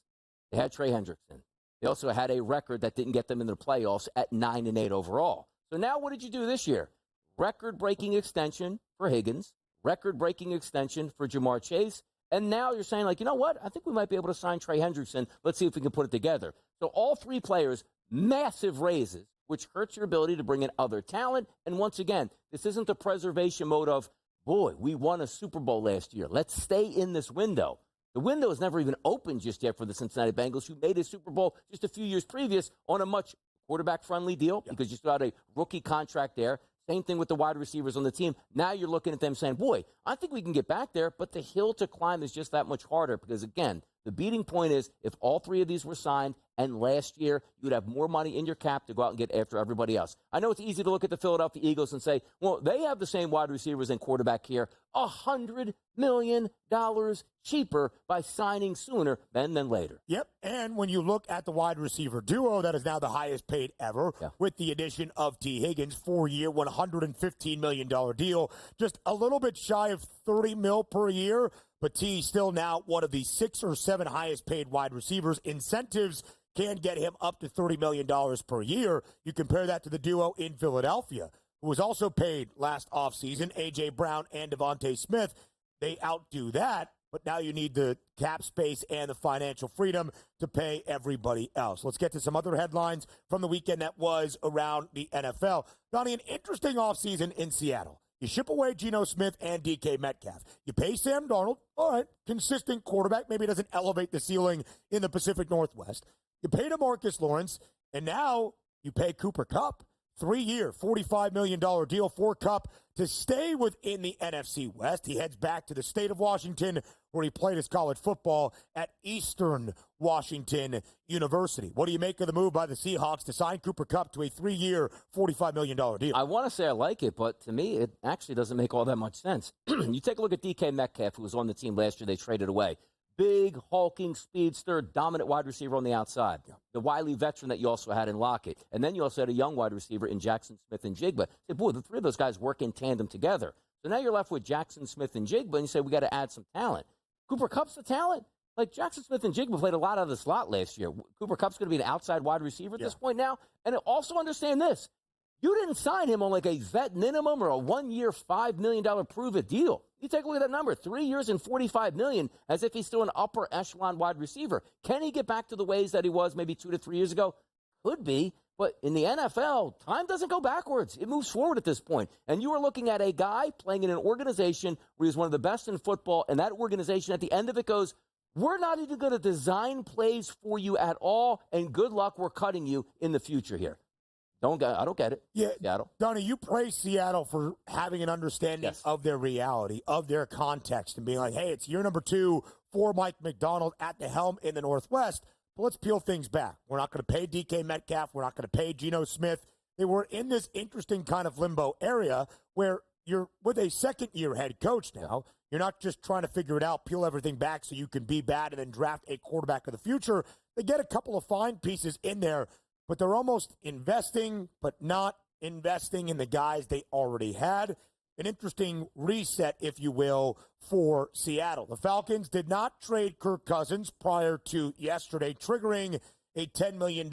They had Trey Hendrickson. They also had a record that didn't get them in the playoffs at 9-8 overall. So now what did you do this year? Record-breaking extension for Higgins, record-breaking extension for Jamar Chase, and now you're saying, like, you know what? I think we might be able to sign Trey Hendrickson. Let's see if we can put it together. So all three players, massive raises, which hurts your ability to bring in other talent. And once again, this isn't the preservation mode of, boy, we won a Super Bowl last year. Let's stay in this window. The window has never even opened just yet for the Cincinnati Bengals, who made a Super Bowl just a few years previous on a much quarterback-friendly deal because you still had a rookie contract there. Same thing with the wide receivers on the team. Now you're looking at them saying, boy, I think we can get back there, but the hill to climb is just that much harder because, again, the beating point is if all three of these were signed and last year you'd have more money in your cap to go out and get after everybody else. I know it's easy to look at the Philadelphia Eagles and say, well, they have the same wide receivers and quarterback here, $100 million cheaper by signing sooner than later. Yep, and when you look at the wide receiver duo, that is now the highest paid ever with the addition of T. Higgins, 4-year, $115 million deal, just a little bit shy of $30 million per year, but T still now one of the 6 or 7 highest paid wide receivers. Incentives can get him up to $30 million per year. You compare that to the duo in Philadelphia, who was also paid last offseason, A.J. Brown and Devontae Smith. They outdo that, but now you need the cap space and the financial freedom to pay everybody else. Let's get to some other headlines from the weekend that was around the NFL. Donnie, an interesting offseason in Seattle. You ship away Geno Smith and DK Metcalf. You pay Sam Darnold, all right, consistent quarterback, maybe doesn't elevate the ceiling in the Pacific Northwest. You pay DeMarcus Lawrence, and now you pay Cooper Kupp. 3-year, $45 million deal for Kupp to stay within the NFC West. He heads back to the state of Washington, where he played his college football at Eastern Washington University. What do you make of the move by the Seahawks to sign Cooper Kupp to a 3-year, $45 million deal? I want to say I like it, but to me, it actually doesn't make all that much sense. You take a look at DK Metcalf, who was on the team last year. They traded away. Big, hulking, speedster, dominant wide receiver on the outside. The wily veteran that you also had in Lockett. And then you also had a young wide receiver in Jackson Smith and Jigba. Say, boy, the three of those guys work in tandem together. So now you're left with Jackson Smith and Jigba, and you say, we got to add some talent. Cooper Kupp's the talent. Like, Jackson Smith and Jigba played a lot out of the slot last year. Cooper Kupp's going to be an outside wide receiver at this point now. And also understand this. You didn't sign him on like a vet minimum or a 1-year, $5 million prove-it deal. You take a look at that number, 3 years and $45 million, as if he's still an upper echelon wide receiver. Can he get back to the ways that he was maybe 2 to 3 years ago? Could be, but in the NFL, time doesn't go backwards. It moves forward at this point. And you are looking at a guy playing in an organization where he's one of the best in football, and that organization at the end of it goes, we're not even going to design plays for you at all, and good luck, we're cutting you in the future here. I don't get it. Yeah, Seattle. Donnie, you praise Seattle for having an understanding of their reality, of their context, and being like, hey, it's year number 2 for Mike McDonald at the helm in the Northwest, but let's peel things back. We're not going to pay DK Metcalf. We're not going to pay Geno Smith. They were in this interesting kind of limbo area where you're with a second-year head coach now. You're not just trying to figure it out, peel everything back so you can be bad and then draft a quarterback of the future. They get a couple of fine pieces in there, but they're almost investing, but not investing in the guys they already had. An interesting reset, if you will, for Seattle. The Falcons did not trade Kirk Cousins prior to yesterday, triggering a $10 million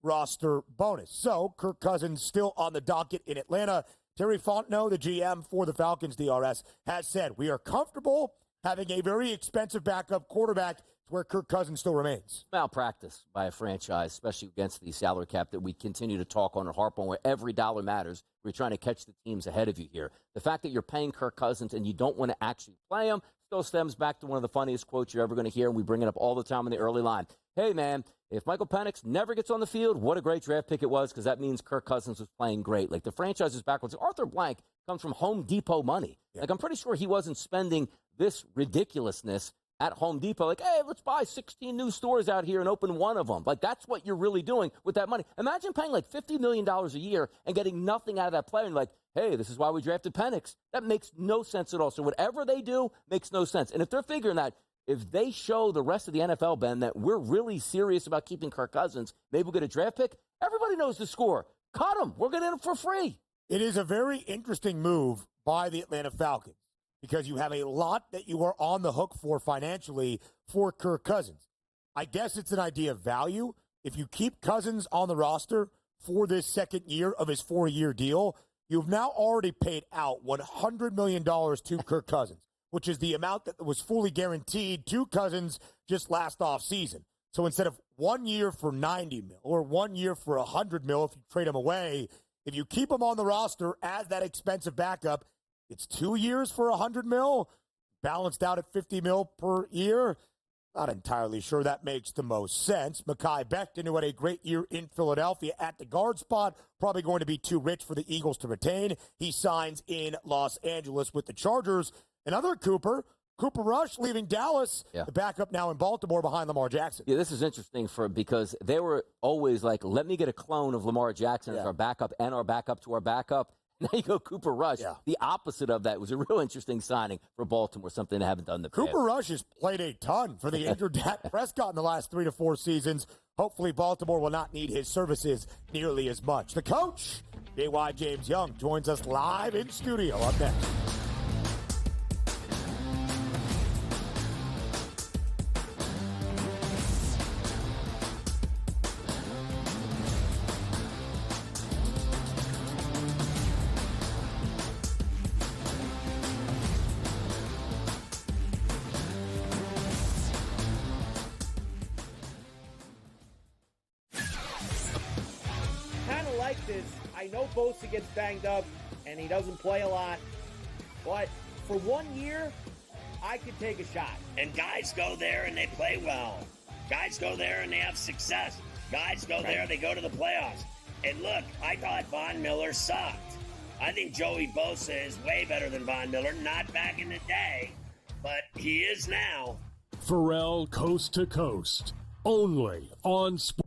roster bonus. So Kirk Cousins still on the docket in Atlanta, Terry Fontenot, the GM for the Falcons, DRS, has said, we are comfortable having a very expensive backup quarterback where Kirk Cousins still remains. Malpractice by a franchise, especially against the salary cap that we continue to talk on and harp on, where every dollar matters. We're trying to catch the teams ahead of you here. The fact that you're paying Kirk Cousins and you don't want to actually play him still stems back to one of the funniest quotes you're ever going to hear, and we bring it up all the time in the early line. Hey, man, if Michael Penix never gets on the field, what a great draft pick it was, because that means Kirk Cousins was playing great. Like, the franchise is backwards. Arthur Blank comes from Home Depot money. Yeah. Like, I'm pretty sure he wasn't spending this ridiculousness at Home Depot, like, hey, let's buy 16 new stores out here and open one of them. Like, that's what you're really doing with that money. Imagine paying like $50 million a year and getting nothing out of that player and like, hey, this is why we drafted Penix. That makes no sense at all. So whatever they do makes no sense. And if they're figuring that, if they show the rest of the NFL, Ben, that we're really serious about keeping Kirk Cousins, maybe we'll get a draft pick, everybody knows the score. Cut him. We're getting him for free. It is a very interesting move by the Atlanta Falcons, because you have a lot that you are on the hook for financially for Kirk Cousins. I guess it's an idea of value. If you keep Cousins on the roster for this second year of his 4-year deal, you've now already paid out $100 million to Kirk Cousins, which is the amount that was fully guaranteed to Cousins just last offseason. So instead of 1 year for $90 million or 1 year for $100 million if you trade him away, if you keep him on the roster as that expensive backup, it's 2 years for $100 million, balanced out at $50 million per year. Not entirely sure that makes the most sense. Mekhi Becton, who had a great year in Philadelphia at the guard spot, probably going to be too rich for the Eagles to retain. He signs in Los Angeles with the Chargers. Another Cooper Rush leaving Dallas, the backup now in Baltimore behind Lamar Jackson. Yeah, this is interesting because they were always like, let me get a clone of Lamar Jackson as our backup and our backup to our backup. Now you go Cooper Rush. Yeah. The opposite of that was a real interesting signing for Baltimore, something they haven't done in the past. Cooper Rush has played a ton for the injured Dak Prescott in the last 3 to 4 seasons. Hopefully Baltimore will not need his services nearly as much. The coach, J.Y. James Young, joins us live in studio up next. I know Bosa gets banged up and he doesn't play a lot, but for 1 year, I could take a shot. And guys go there and they play well. Guys go there and they have success. Guys go there, they go to the playoffs. And look, I thought Von Miller sucked. I think Joey Bosa is way better than Von Miller. Not back in the day, but he is now. Pharrell Coast to Coast, only on Sports.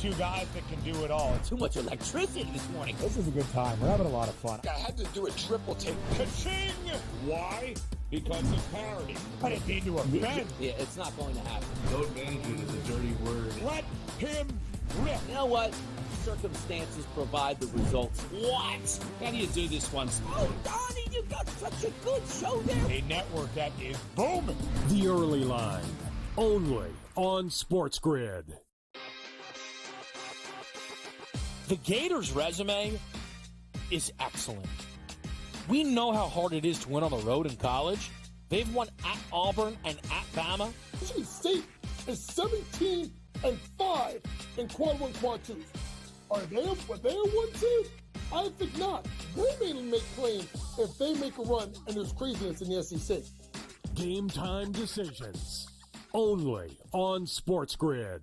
Two guys that can do it all. Too much electricity this morning. This is a good time. We're having a lot of fun. I had to do a triple take. Ka-ching! Why? Because of parity. I didn't mean to offend. Yeah, it's not going to happen. Load management is a dirty word. Let him rip. You know what? Circumstances provide the results. What? How do you do this one? Oh, Donnie, you got such a good show there. A network that is booming. The Early Line, only on SportsGrid. The Gators' resume is excellent. We know how hard it is to win on the road in college. They've won at Auburn and at Bama. Michigan State is 17-5 in quad one, quad twos. Are they a 1 seed? I think not. They may make claim if they make a run and there's craziness in the SEC. Game time decisions, only on SportsGrid.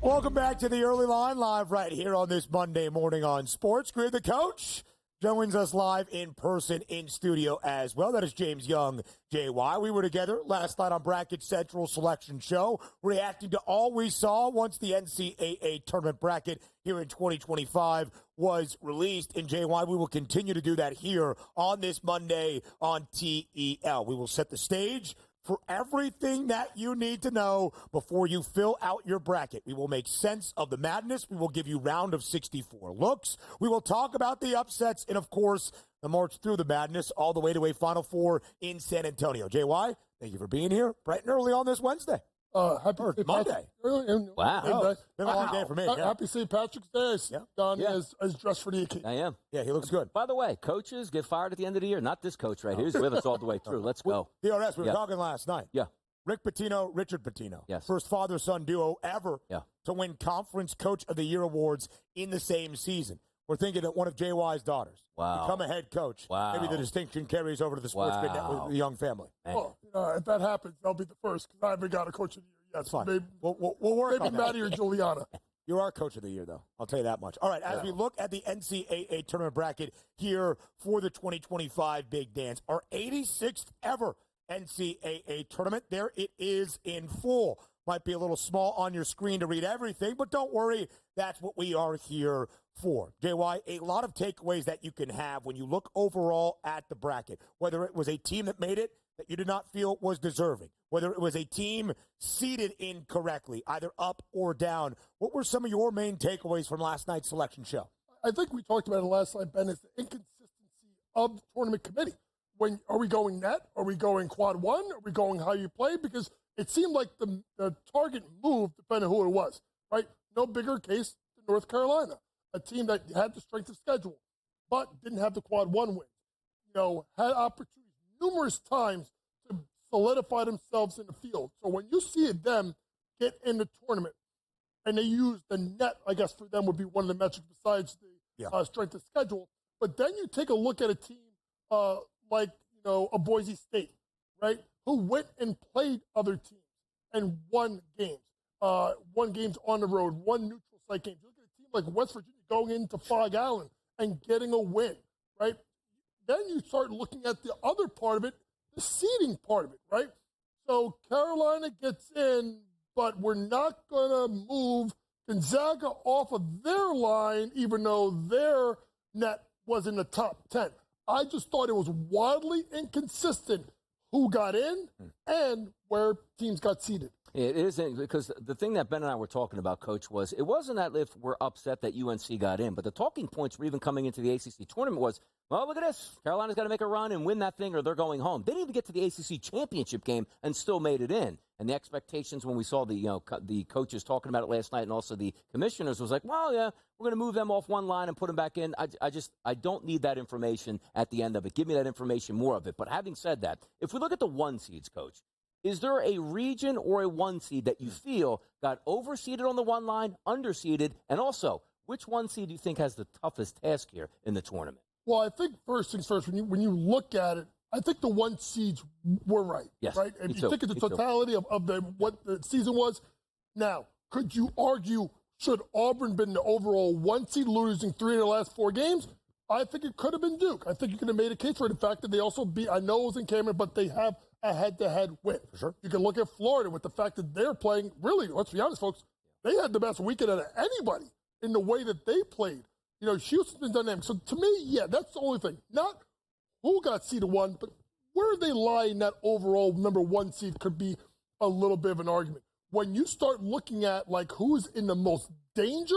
Welcome back to the Early Line, live right here on this Monday morning on SportsGrid. The coach joins us live in person in studio as well. That is James Young, JY. We were together last night on Bracket Central Selection Show, reacting to all we saw once the NCAA Tournament bracket here in 2025 was released. And JY, we will continue to do that here on this Monday on TEL. We will set the stage for everything that you need to know before you fill out your bracket. We will make sense of the madness. We will give you round of 64 looks. We will talk about the upsets and, of course, the march through the madness all the way to a Final Four in San Antonio. JY, thank you for being here bright and early on this Wednesday. Happy Monday. Wow. Been a long day for me. Happy St. Patrick's Day. Donnie is dressed for the occasion. I am. Yeah, he looks good. By the way, coaches get fired at the end of the year. Not this coach right here. He's with us all the way through. Let's go. DRS, we were talking last night. Yeah. Rick Pitino, Richard Pitino. Yes. First father-son duo ever Yeah. to win Conference Coach of the Year awards in the same season. We're thinking that one of JY's daughters become a head coach. Wow. Maybe the distinction carries over to the SportsGrid network with the young family. Well, if that happens, I'll be the first because I haven't got a Coach of the Year yet. That's fine. Maybe, We'll work on that. Maddie or Juliana. You're our Coach of the Year, though. I'll tell you that much. All right, as we look at the NCAA Tournament bracket here for the 2025 Big Dance, our 86th ever NCAA Tournament, there it is in full. Might be a little small on your screen to read everything, but don't worry. That's what we are here for. JY, a lot of takeaways that you can have when you look overall at the bracket, whether it was a team that made it that you did not feel was deserving, whether it was a team seeded incorrectly, either up or down. What were some of your main takeaways from last night's selection show? I think we talked about it last night, Ben, is the inconsistency of the tournament committee. When are we going net? Are we going quad one? Are we going how you play? Because it seemed like the target moved depending on who it was, right? No bigger case than North Carolina, a team that had the strength of schedule, but didn't have the quad one win. Had opportunities numerous times to solidify themselves in the field. So when you see them get in the tournament and they use the net, I guess for them would be one of the metrics besides the strength of schedule. But then you take a look at a team like a Boise State, right, who went and played other teams and won games on the road, won neutral site games. You look at a team like West Virginia going into Fog Island and getting a win, right? Then you start looking at the other part of it, the seeding part of it, right? So Carolina gets in, but we're not going to move Gonzaga off of their line, even though their net was in the top 10. I just thought it was wildly inconsistent who got in and where teams got seeded. It isn't, because the thing that Ben and I were talking about, Coach, was it wasn't that if we're upset that UNC got in, but the talking points for even coming into the ACC tournament was, well, look at this. Carolina's got to make a run and win that thing or they're going home. They didn't even get to the ACC championship game and still made it in. And the expectations when we saw the coaches talking about it last night and also the commissioners was like, well, yeah, we're going to move them off one line and put them back in. I don't need that information at the end of it. Give me that information, more of it. But having said that, if we look at the one seeds, Coach, is there a region or a one seed that you feel got overseeded on the one line, underseeded, and also which one seed do you think has the toughest task here in the tournament? Well, I think first things first, when you look at it, I think the one seeds were right. Yes, right? If you think of the totality of what the season was, now, could you argue, should Auburn been the overall one seed, losing 3 of the last 4 games? I think it could have been Duke. I think you could have made a case for the fact that they also beat, I know it was in Cameron, but they have a head-to-head win. Sure. You can look at Florida with the fact that they're playing, really, let's be honest, folks, they had the best weekend out of anybody in the way that they played. Houston's been dynamic. So to me, yeah, that's the only thing. Not who got seeded 1, but where they lie in that overall number 1 seed could be a little bit of an argument. When you start looking at, like, who's in the most danger,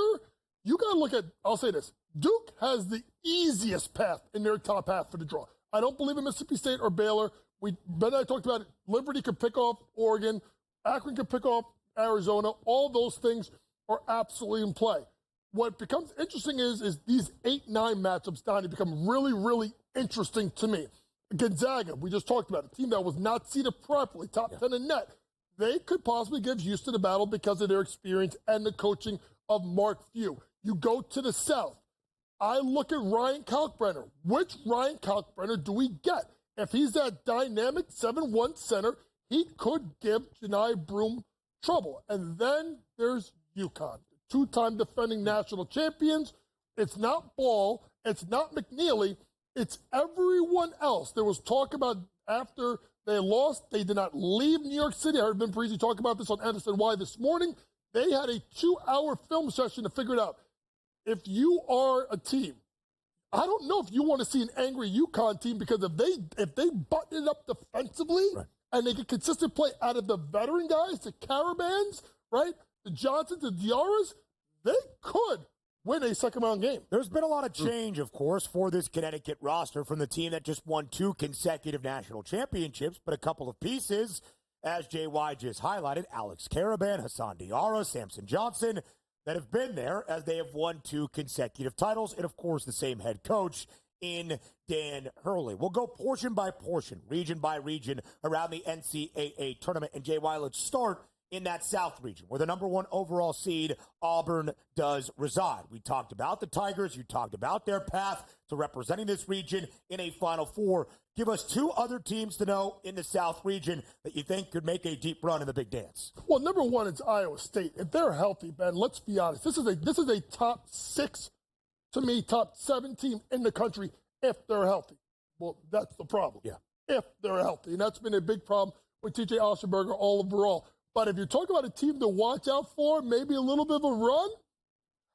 you got to look at, I'll say this, Duke has the easiest path in their top half for the draw. I don't believe in Mississippi State or Baylor. Ben and I talked about it. Liberty could pick off Oregon. Akron could pick off Arizona. All those things are absolutely in play. What becomes interesting is these 8-9 matchups, Donnie, become really, really interesting to me. Gonzaga, we just talked about, a team that was not seeded properly, top 10 in net. They could possibly give Houston a battle because of their experience and the coaching of Mark Few. You go to the South. I look at Ryan Kalkbrenner. Which Ryan Kalkbrenner do we get? If he's that dynamic 7-1 center, he could give Janai Broome trouble. And then there's UConn. Two-time defending national champions. It's not Ball. It's not McNeely. It's everyone else. There was talk about after they lost, they did not leave New York City. I heard Vin Parisi talk about this on Anderson Y this morning. They had a 2-hour film session to figure it out. If you are a team, I don't know if you want to see an angry UConn team, because if they button it up defensively and they get consistent play out of the veteran guys, the Caravans, right, the Johnsons, the Diarras, they could win a second-round game. There's been a lot of change, of course, for this Connecticut roster from the team that just won 2 consecutive national championships, but a couple of pieces, as JY just highlighted, Alex Caravan, Hassan Diarra, Samson Johnson, that have been there as they have won 2 consecutive titles, and, of course, the same head coach in Dan Hurley. We'll go portion by portion, region by region around the NCAA tournament, and JY, let's start in that South region, where the number 1 overall seed, Auburn, does reside. We talked about the Tigers. You talked about their path to representing this region in a Final Four. Give us 2 other teams to know in the South region that you think could make a deep run in the Big Dance. Well, number 1 is Iowa State. If they're healthy, Ben, let's be honest. This is a top 6, to me, top 7 team in the country if they're healthy. Well, that's the problem. Yeah. If they're healthy. And that's been a big problem with TJ Ossenberger all overall. But if you're talking about a team to watch out for, maybe a little bit of a run,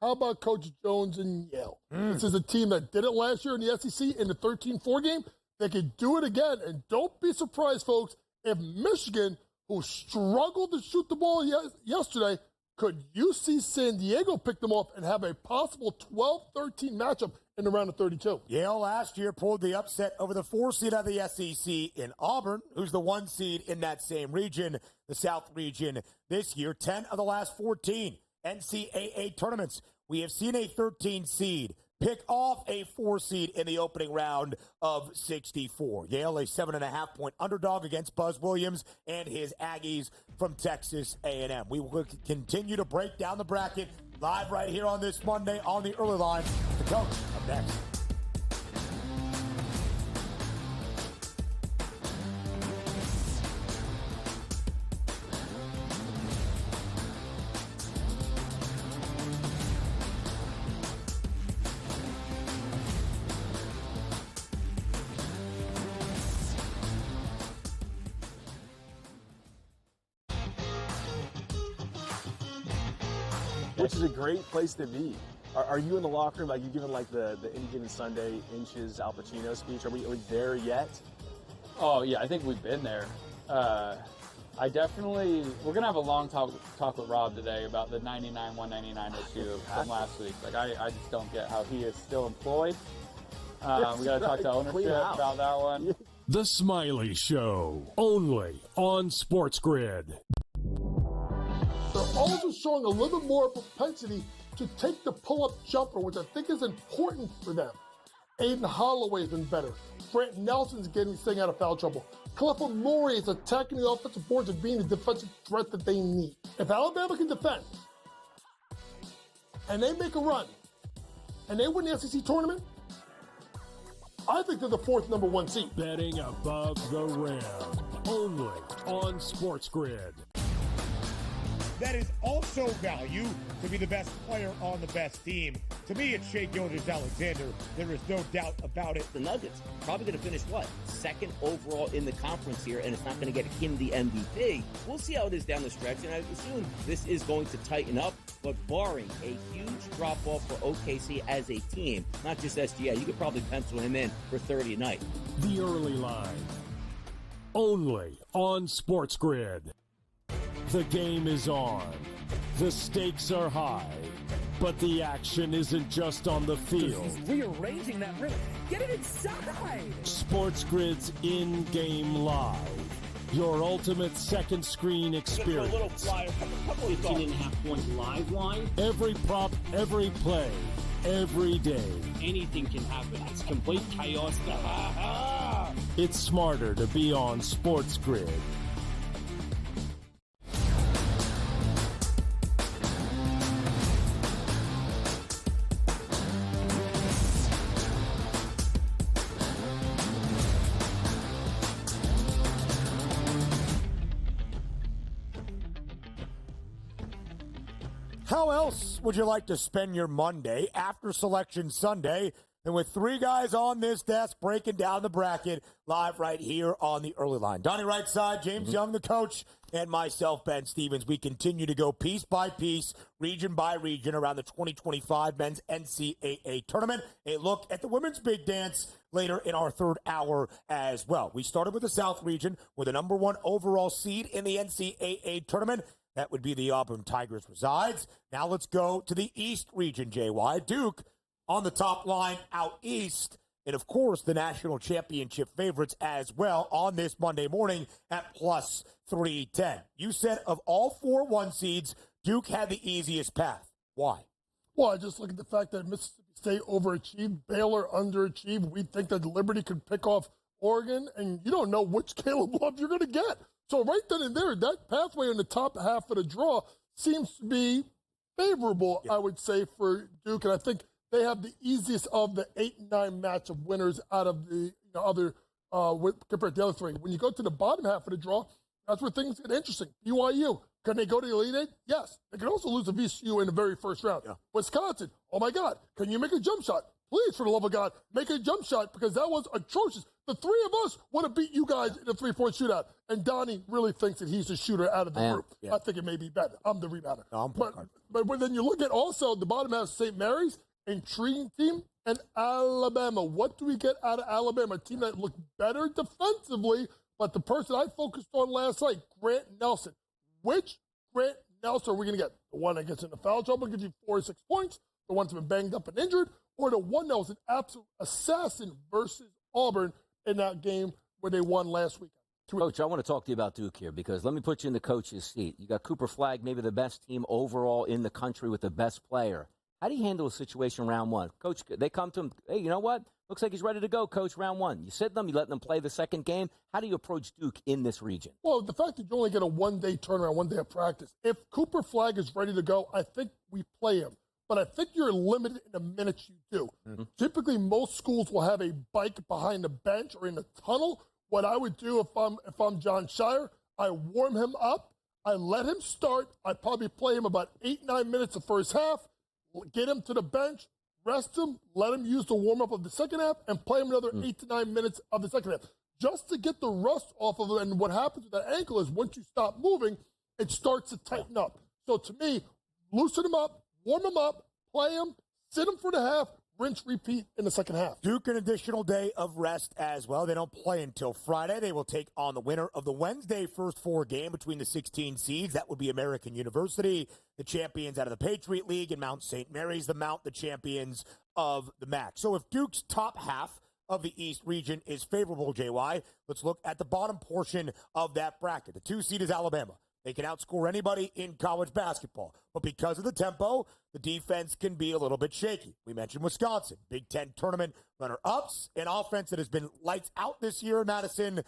how about Coach Jones in Yale? This is a team that did it last year in the SEC in the 13-4 game. They could do it again. And don't be surprised, folks, if Michigan, who struggled to shoot the ball yesterday, could UC San Diego pick them off and have a possible 12-13 matchup in the round of 32. Yale last year pulled the upset over the 4 seed of the SEC in Auburn, who's the 1 seed in that same region, the South region. This year, 10 of the last 14 NCAA tournaments, we have seen a 13 seed pick off a 4 seed in the opening round of 64. Yale, a 7.5-point underdog against Buzz Williams and his Aggies from Texas A&M. We will continue to break down the bracket live right here on this Monday on the Early Line. The coach up next. Which is a great place to be. Are you in the locker room, like you giving like the Any Given Sunday Inches Al Pacino speech? Are we there yet? Oh yeah, I think we've been there. We're gonna have a long talk with Rob today about the 99-199 issue from last week. Like I just don't get how he is still employed. We gotta talk to ownership about that one. The Smiley Show, only on SportsGrid. They're also showing a little bit more propensity to take the pull-up jumper, which I think is important for them. Aiden Holloway's been better. Grant Nelson's staying out of foul trouble. Clifford Murray is attacking the offensive boards and being the defensive threat that they need. If Alabama can defend, and they make a run, and they win the SEC tournament, I think they're the 4th number 1 seed. Betting above the rim, only on SportsGrid. That is also value to be the best player on the best team. To me, it's Shai Gilgeous-Alexander. There is no doubt about it. The Nuggets probably going to finish, 2nd overall in the conference here, and it's not going to get him the MVP. We'll see how it is down the stretch, and I assume this is going to tighten up, but barring a huge drop-off for OKC as a team, not just SGA, you could probably pencil him in for 30 a night. The Early Line, only on SportsGrid. The game is on. The stakes are high. But the action isn't just on the field. He's rearranging that rim. Get it inside! SportsGrid's in-game live. Your ultimate second screen experience. 15.5-point live line. Every prop, every play, every day. Anything can happen. It's complete chaos. It's smarter to be on SportsGrid. How else would you like to spend your Monday after Selection Sunday than with three guys on this desk breaking down the bracket live right here on the early line? Donnie right side, James Young, the coach, and myself, Ben Stevens. We continue to go piece by piece, region by region around the 2025 Men's NCAA Tournament. A look at the women's big dance later in our third hour as well. We started with the South region with the number 1 overall seed in the NCAA Tournament. That would be the Auburn Tigers resides. Now let's go to the East region, JY. Duke on the top line out east. And, of course, the national championship favorites as well on this Monday morning at plus 310. You said of all 4 1 seeds, Duke had the easiest path. Why? Well, I just look at the fact that Mississippi State overachieved, Baylor underachieved. We think that Liberty could pick off Oregon, and you don't know which Caleb Love you're going to get. So right then and there, that pathway in the top half of the draw seems to be favorable, I would say, for Duke. And I think they have the easiest of the 8 and 9 matchup winners out of the other compared to the other 3. When you go to the bottom half of the draw, that's where things get interesting. BYU, can they go to the Elite Eight? Yes. They can also lose to VCU in the very first round. Yeah. Wisconsin, oh my God, can you make a jump shot? Please, for the love of God, make a jump shot because that was atrocious. The 3 of us would have beat you guys in a 3-point shootout. And Donnie really thinks that he's the shooter out of the group. Yeah. I think it may be better. I'm the rebounder. No, but when then you look at also the bottom half of St. Mary's, intriguing team, and Alabama. What do we get out of Alabama? A team that looked better defensively, but the person I focused on last night, Grant Nelson. Which Grant Nelson are we going to get? The one that gets into foul trouble, gives you 4 or 6 points, the one that's been banged up and injured, or the one that was an absolute assassin versus Auburn in that game where they won last weekend? Coach, I want to talk to you about Duke here because let me put you in the coach's seat. You got Cooper Flagg, maybe the best team overall in the country with the best player. How do you handle a situation round 1? Coach, they come to him, hey, you know what? Looks like he's ready to go, Coach, round 1. You sit them, you let them play the second game. How do you approach Duke in this region? Well, the fact that you only get a 1-day turnaround, 1 day of practice. If Cooper Flagg is ready to go, I think we play him. But I think you're limited in the minutes you do. Mm-hmm. Typically, most schools will have a bike behind the bench or in the tunnel. What I would do if I'm John Shire, I warm him up. I let him start. I probably play him about 8-9 minutes the first half, get him to the bench, rest him, let him use the warm-up of the second half, and play him another 8 to 9 minutes of the second half, just to get the rust off of him. And what happens with that ankle is once you stop moving, it starts to tighten up. So to me, loosen him up, warm him up, play him, sit him for the half, rinse, repeat in the second half. Duke, an additional day of rest as well. They don't play until Friday. They will take on the winner of the Wednesday first 4 game between the 16 seeds. That would be American University, the champions out of the Patriot League, and Mount St. Mary's, the champions of the MAC. So if Duke's top half of the East region is favorable, JY, let's look at the bottom portion of that bracket. The 2 seed is Alabama. They can outscore anybody in college basketball. But because of the tempo, the defense can be a little bit shaky. We mentioned Wisconsin, Big Ten tournament runner-ups, an offense that has been lights out this year in Madison.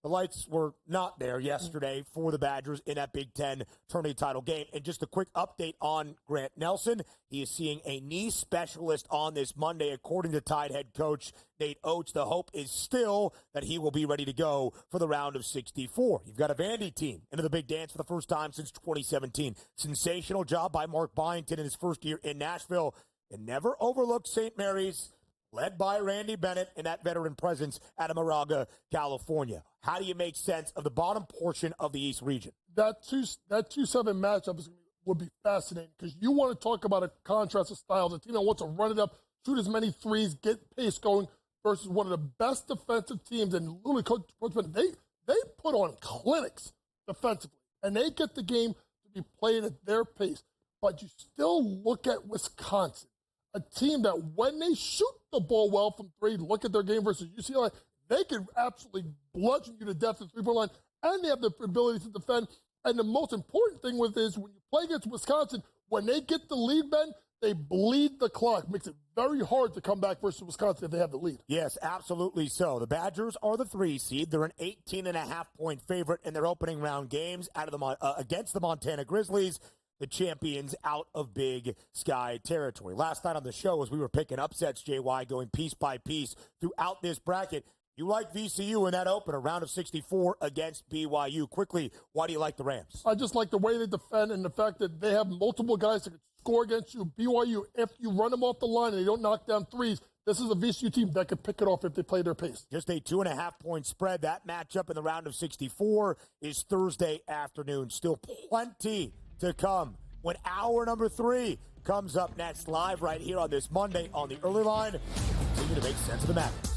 The lights were not there yesterday for the Badgers in that Big Ten tournament title game. And just a quick update on Grant Nelson. He is seeing a knee specialist on this Monday, according to Tide head coach Nate Oates. The hope is still that he will be ready to go for the round of 64. You've got a Vandy team into the big dance for the first time since 2017. Sensational job by Mark Byington in his first year in Nashville. And never overlook St. Mary's, led by Randy Bennett and that veteran presence out of Moraga, California. How do you make sense of the bottom portion of the East region? That 2-7 matchup would be fascinating because you want to talk about a contrast of styles. A team that wants to run it up, shoot as many threes, get pace going versus one of the best defensive teams. And literally, Coach Bennett, they put on clinics defensively, and they get the game to be played at their pace. But you still look at Wisconsin, a team that when they shoot the ball well from 3, look at their game versus UCLA, they can absolutely bludgeon you to death at the 3-point line, and they have the ability to defend. And the most important thing with this, when you play against Wisconsin, when they get the lead, Ben, they bleed the clock. Makes it very hard to come back versus Wisconsin if they have the lead. Yes, absolutely so. The Badgers are the 3 seed. They're an 18.5-point favorite in their opening round games out of against the Montana Grizzlies, the champions out of Big Sky territory. Last night on the show, as we were picking upsets, JY, going piece by piece throughout this bracket, You like VCU in that opener, round of 64 against BYU. Quickly, why do you like the Rams? I just like the way they defend and the fact that they have multiple guys that can score against you. BYU, if you run them off the line and they don't knock down threes, this is a VCU team that can pick it off if they play their pace. Just a 2.5-point spread. That matchup in the round of 64 is Thursday afternoon. Still plenty to come when hour number 3 comes up next live right here on this Monday on the Early Line. Continue to make sense of the matter.